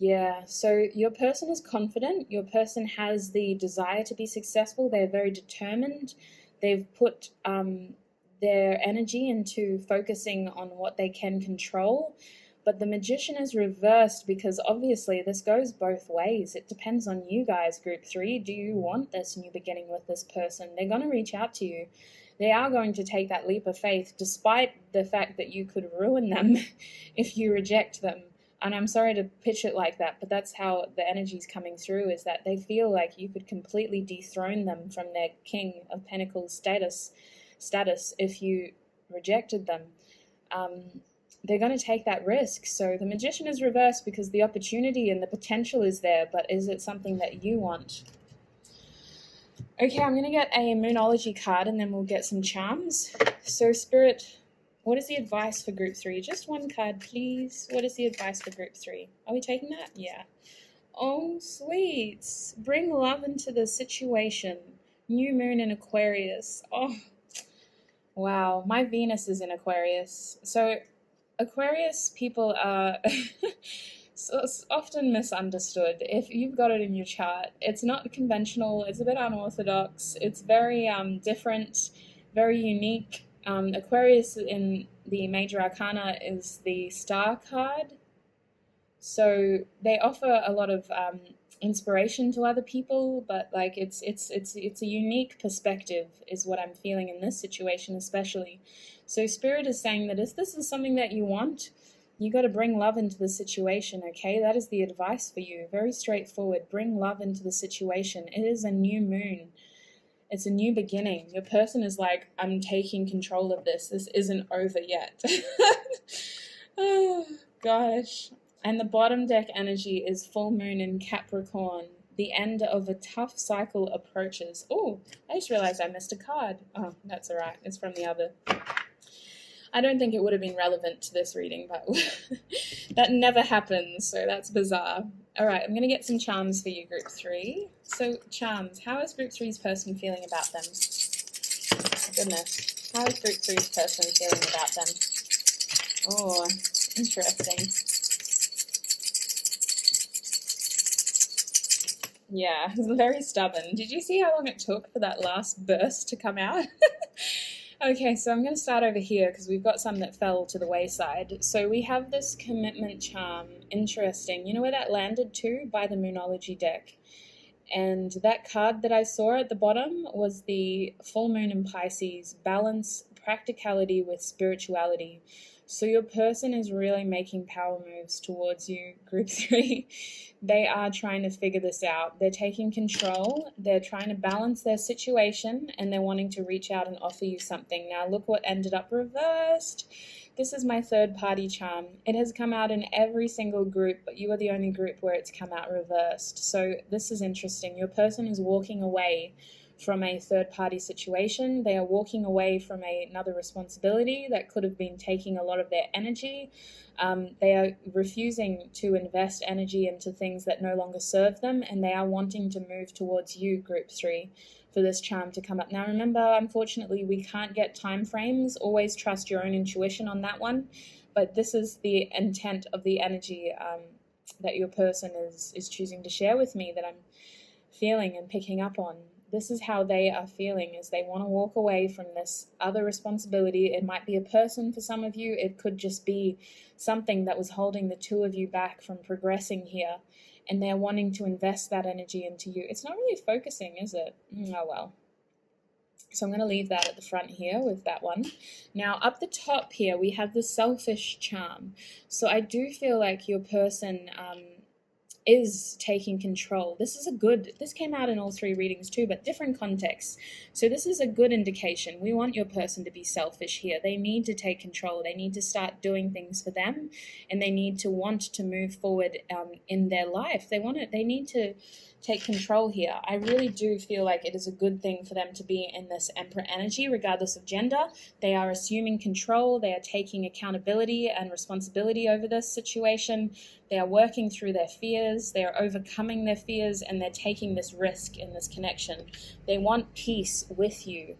Yeah, so your person is confident. Your person has the desire to be successful. They're very determined. They've put their energy into focusing on what they can control. But the magician is reversed because obviously this goes both ways. It depends on you guys, group three. Do you want this new beginning with this person? They're going to reach out to you. They are going to take that leap of faith, despite the fact that you could ruin them if you reject them. And I'm sorry to pitch it like that, but that's how the energy's coming through, is that they feel like you could completely dethrone them from their King of Pentacles status if you rejected them. They're going to take that risk. So the magician is reversed because the opportunity and the potential is there, but is it something that you want? Okay, I'm going to get a Moonology card and then we'll get some charms. So Spirit, what is the advice for group three? Just one card, please. What is the advice for group three? Are we taking that? Yeah. Oh, sweet. Bring love into the situation. New moon in Aquarius. Oh, wow. My Venus is in Aquarius. So Aquarius people are so it's often misunderstood. If you've got it in your chart, it's not conventional. It's a bit unorthodox. It's very different, very unique. Aquarius in the major arcana is the star card. So they offer a lot of inspiration to other people, but like it's a unique perspective is what I'm feeling in this situation especially. So Spirit is saying that if this is something that you want, you got to bring love into the situation, okay? That is the advice for you. Very straightforward. Bring love into the situation. It is a new moon. It's a new beginning. Your person is like, I'm taking control of this. This isn't over yet. Oh, gosh. And the bottom deck energy is full moon in Capricorn. The end of a tough cycle approaches. Oh, I just realized I missed a card. Oh, that's all right. It's from the other. I don't think it would have been relevant to this reading, but that never happens, so that's bizarre. All right, I'm going to get some charms for you, group three. So, charms, how is group three's person feeling about them? Goodness, how is group three's person feeling about them? Oh, interesting. Yeah, very stubborn. Did you see how long it took for that last burst to come out? Okay, so I'm going to start over here because we've got some that fell to the wayside. So we have this commitment charm. Interesting. You know where that landed to? By the Moonology deck. And that card that I saw at the bottom was the full moon in Pisces. Balance practicality with spirituality. So your person is really making power moves towards you, group three. They are trying to figure this out. They're taking control. They're trying to balance their situation, and they're wanting to reach out and offer you something. Now, look what ended up reversed. This is my third party charm. It has come out in every single group, but you are the only group where it's come out reversed. So this is interesting. Your person is walking away from a third-party situation. They are walking away from another responsibility that could have been taking a lot of their energy. They are refusing to invest energy into things that no longer serve them, and they are wanting to move towards you, group three, for this charm to come up. Now, remember, unfortunately, we can't get time frames. Always trust your own intuition on that one, but this is the intent of the energy that your person is choosing to share with me that I'm feeling and picking up on. This is how they are feeling, is they want to walk away from this other responsibility. It might be a person for some of you. It could just be something that was holding the two of you back from progressing here. And they're wanting to invest that energy into you. It's not really focusing, is it? Oh, well. So I'm going to leave that at the front here with that one. Now, up the top here, we have the selfish charm. So I do feel like your person is taking control. This came out in all three readings too, but different contexts. So this is a good indication. We want your person to be selfish here. They need to take control. They need to start doing things for them, and they need to want to move forward in their life. They need to take control here. I really do feel like it is a good thing for them to be in this Emperor energy, regardless of gender. They are assuming control. They are taking accountability and responsibility over this situation. They are working through their fears. They are overcoming their fears, and they're taking this risk in this connection. They want peace with you.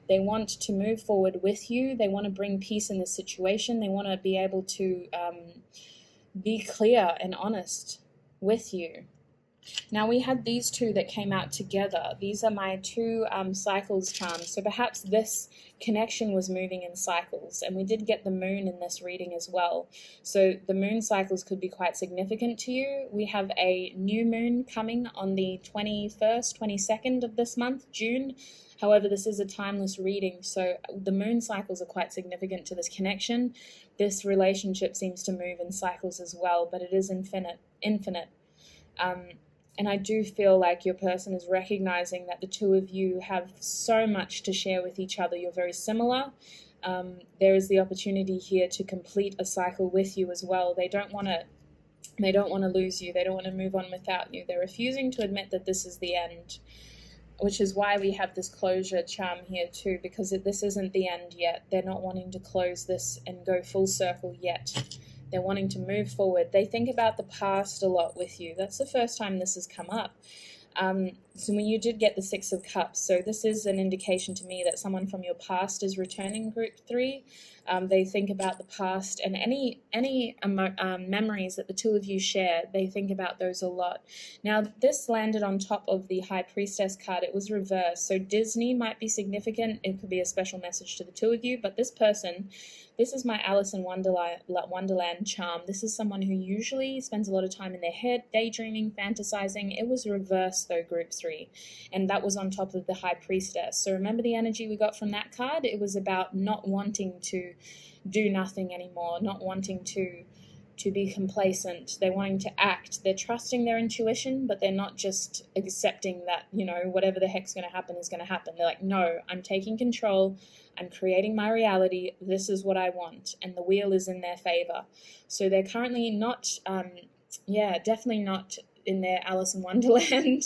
They want to move forward with you. They want to bring peace in this situation. They want to be able to be clear and honest with you. Now we had these two that came out together. These are my two cycles charms. So perhaps this connection was moving in cycles, and we did get the moon in this reading as well. So the moon cycles could be quite significant to you. We have a new moon coming on the 21st, 22nd of this month, June. However, this is a timeless reading, so the moon cycles are quite significant to this connection. This relationship seems to move in cycles as well, but it is infinite. And I do feel like your person is recognizing that the two of you have so much to share with each other. You're very similar. There is the opportunity here to complete a cycle with you as well. They don't want to lose you. They don't want to move on without you. They're refusing to admit that this is the end, which is why we have this closure charm here too, because this isn't the end yet. They're not wanting to close this and go full circle yet. They're wanting to move forward. They think about the past a lot with you. That's the first time this has come up. So when you did get the Six of Cups, so this is an indication to me that someone from your past is returning, group 3. They think about the past and any memories that the two of you share. They think about those a lot. Now, this landed on top of the High Priestess card. It was reversed. So Disney might be significant. It could be a special message to the two of you. But this person, this is my Alice in Wonderland charm. This is someone who usually spends a lot of time in their head, daydreaming, fantasizing. It was reversed though, group 3. And that was on top of the High Priestess. So remember the energy we got from that card? It was about not wanting to do nothing anymore, not wanting to be complacent. They're wanting to act. They're trusting their intuition, but they're not just accepting that, whatever the heck's going to happen is going to happen. They're like, no, I'm taking control. I'm creating my reality. This is what I want. And the wheel is in their favor. So they're currently not, definitely not in their Alice in Wonderland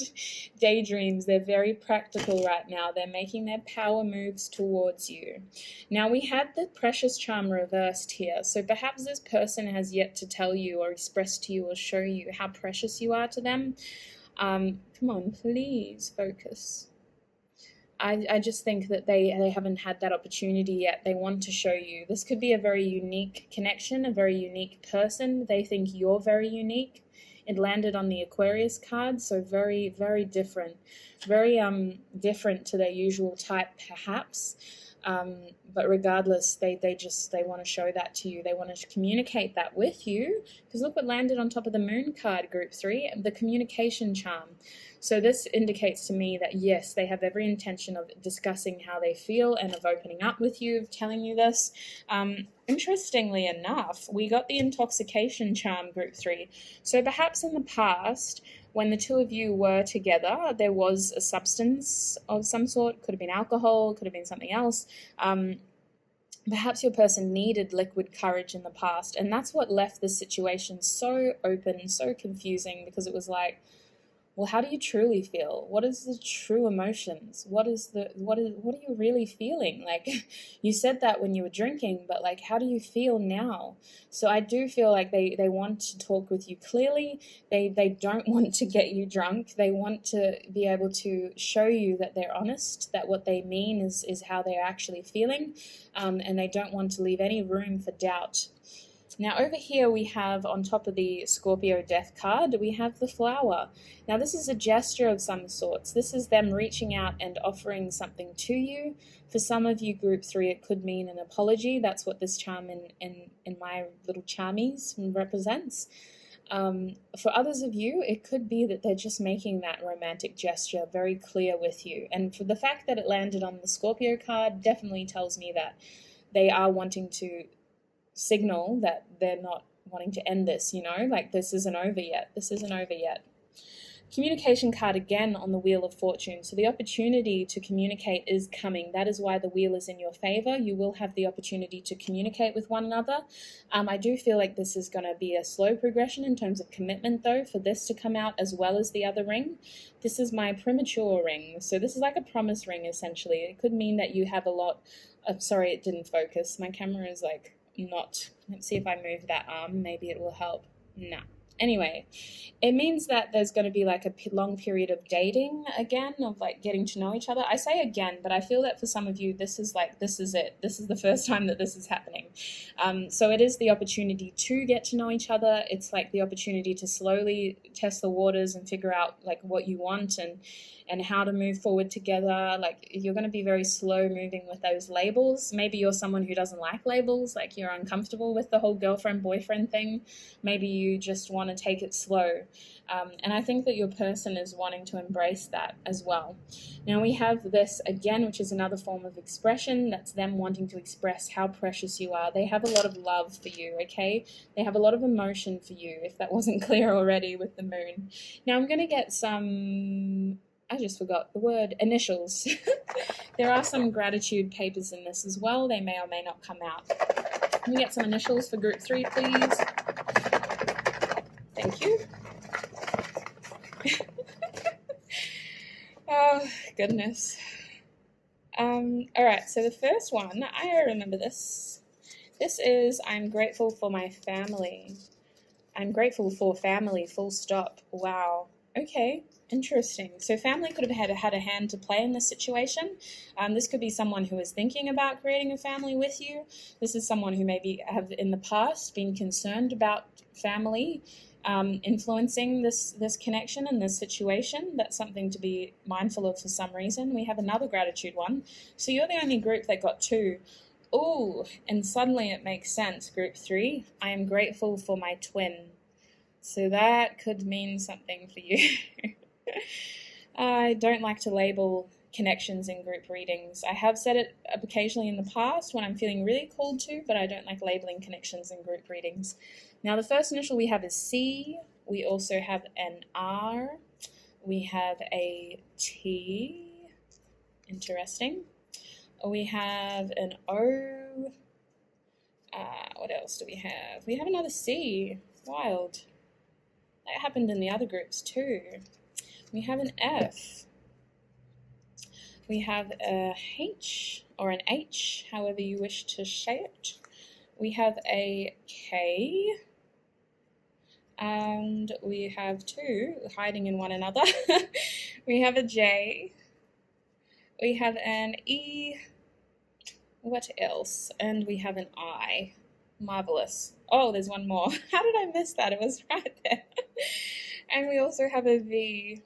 daydreams. They're very practical right now. They're making their power moves towards you. Now we had the Precious charm reversed here. So perhaps this person has yet to tell you or express to you or show you how precious you are to them. Come on, please focus. I just think that they haven't had that opportunity yet. They want to show you. This could be a very unique connection, a very unique person. They think you're very unique. It landed on the Aquarius card, so very, very different. Very different to their usual type, perhaps. But regardless, they want to show that to you. They want to communicate that with you. Because look what landed on top of the Moon card, group 3, the communication charm. So this indicates to me that, yes, they have every intention of discussing how they feel and of opening up with you, of telling you this. Interestingly enough, we got the intoxication charm, group 3. So perhaps in the past, when the two of you were together, there was a substance of some sort. Could have been alcohol, could have been something else. Perhaps your person needed liquid courage in the past, and that's what left the situation so open, so confusing, because it was like, well, how do you truly feel? What is the true emotions? What are you really feeling? Like, you said that when you were drinking, but like, how do you feel now? So I do feel like they want to talk with you clearly. They don't want to get you drunk. They want to be able to show you that they're honest, that what they mean is how they're actually feeling, and they don't want to leave any room for doubt. Now over here we have, on top of the Scorpio Death card, we have the flower. Now this is a gesture of some sorts. This is them reaching out and offering something to you. For some of you, group 3, it could mean an apology. That's what this charm in my little charmies represents. For others of you, it could be that they're just making that romantic gesture very clear with you. And for the fact that it landed on the Scorpio card definitely tells me that they are wanting to signal that they're not wanting to end this, like this isn't over yet. This isn't over yet. Communication card again on the Wheel of Fortune. So the opportunity to communicate is coming. That is why the wheel is in your favor. You will have the opportunity to communicate with one another. I do feel like this is going to be a slow progression in terms of commitment, though, for this to come out as well as the other ring. This is my premature ring. So this is like a promise ring, essentially. It could mean that you have a lot of... Sorry, it didn't focus. My camera is like not... Let's see if I move that arm. Maybe it will help. No. Anyway, it means that there's going to be like a long period of dating again, of like getting to know each other. I say again, but I feel that for some of you, this is it. This is the first time that this is happening. So it is the opportunity to get to know each other. It's like the opportunity to slowly test the waters and figure out like what you want and how to move forward together. Like you're going to be very slow moving with those labels. Maybe you're someone who doesn't like labels, like you're uncomfortable with the whole girlfriend-boyfriend thing. Maybe you just want to take it slow. And I think that your person is wanting to embrace that as well. Now we have this again, which is another form of expression. That's them wanting to express how precious you are. They have a lot of love for you, okay? They have a lot of emotion for you, if that wasn't clear already with the moon. Now I'm going to get some... I just forgot the word, initials. There are some gratitude papers in this as well. They may or may not come out. Can we get some initials for group 3, please? Thank you. Oh, goodness. All right, so the first one, I remember this. This is, I'm grateful for my family. I'm grateful for family, full stop. Wow. Okay, interesting. So family could have had a hand to play in this situation. This could be someone who is thinking about creating a family with you. This is someone who maybe have in the past been concerned about family influencing this connection and this situation. That's something to be mindful of for some reason. We have another gratitude one. So you're the only group that got 2. Ooh, and suddenly it makes sense. Group 3, I am grateful for my twin. So that could mean something for you. I don't like to label connections in group readings. I have said it occasionally in the past when I'm feeling really called to, but I don't like labeling connections in group readings. Now the first initial we have is C. We also have an R. We have a T. Interesting. We have an O. What else do we have? We have another C. Wild. That happened in the other groups too. We have an F. We have a H or an H, however you wish to say it. We have a K. And we have 2 hiding in one another. We have a J. We have an E. What else? And we have an I. Marvelous. Oh, there's one more. How did I miss that? It was right there. And we also have a V.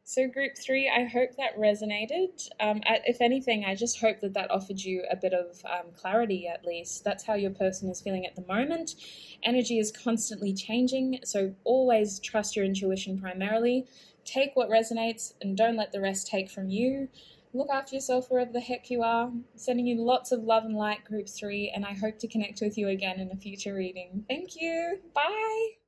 So group 3, I hope that resonated. If anything, I just hope that offered you a bit of clarity at least. That's how your person is feeling at the moment. Energy is constantly changing, so always trust your intuition primarily. Take what resonates and don't let the rest take from you. Look after yourself wherever the heck you are. Sending you lots of love and light, group 3, and I hope to connect with you again in a future reading. Thank you. Bye.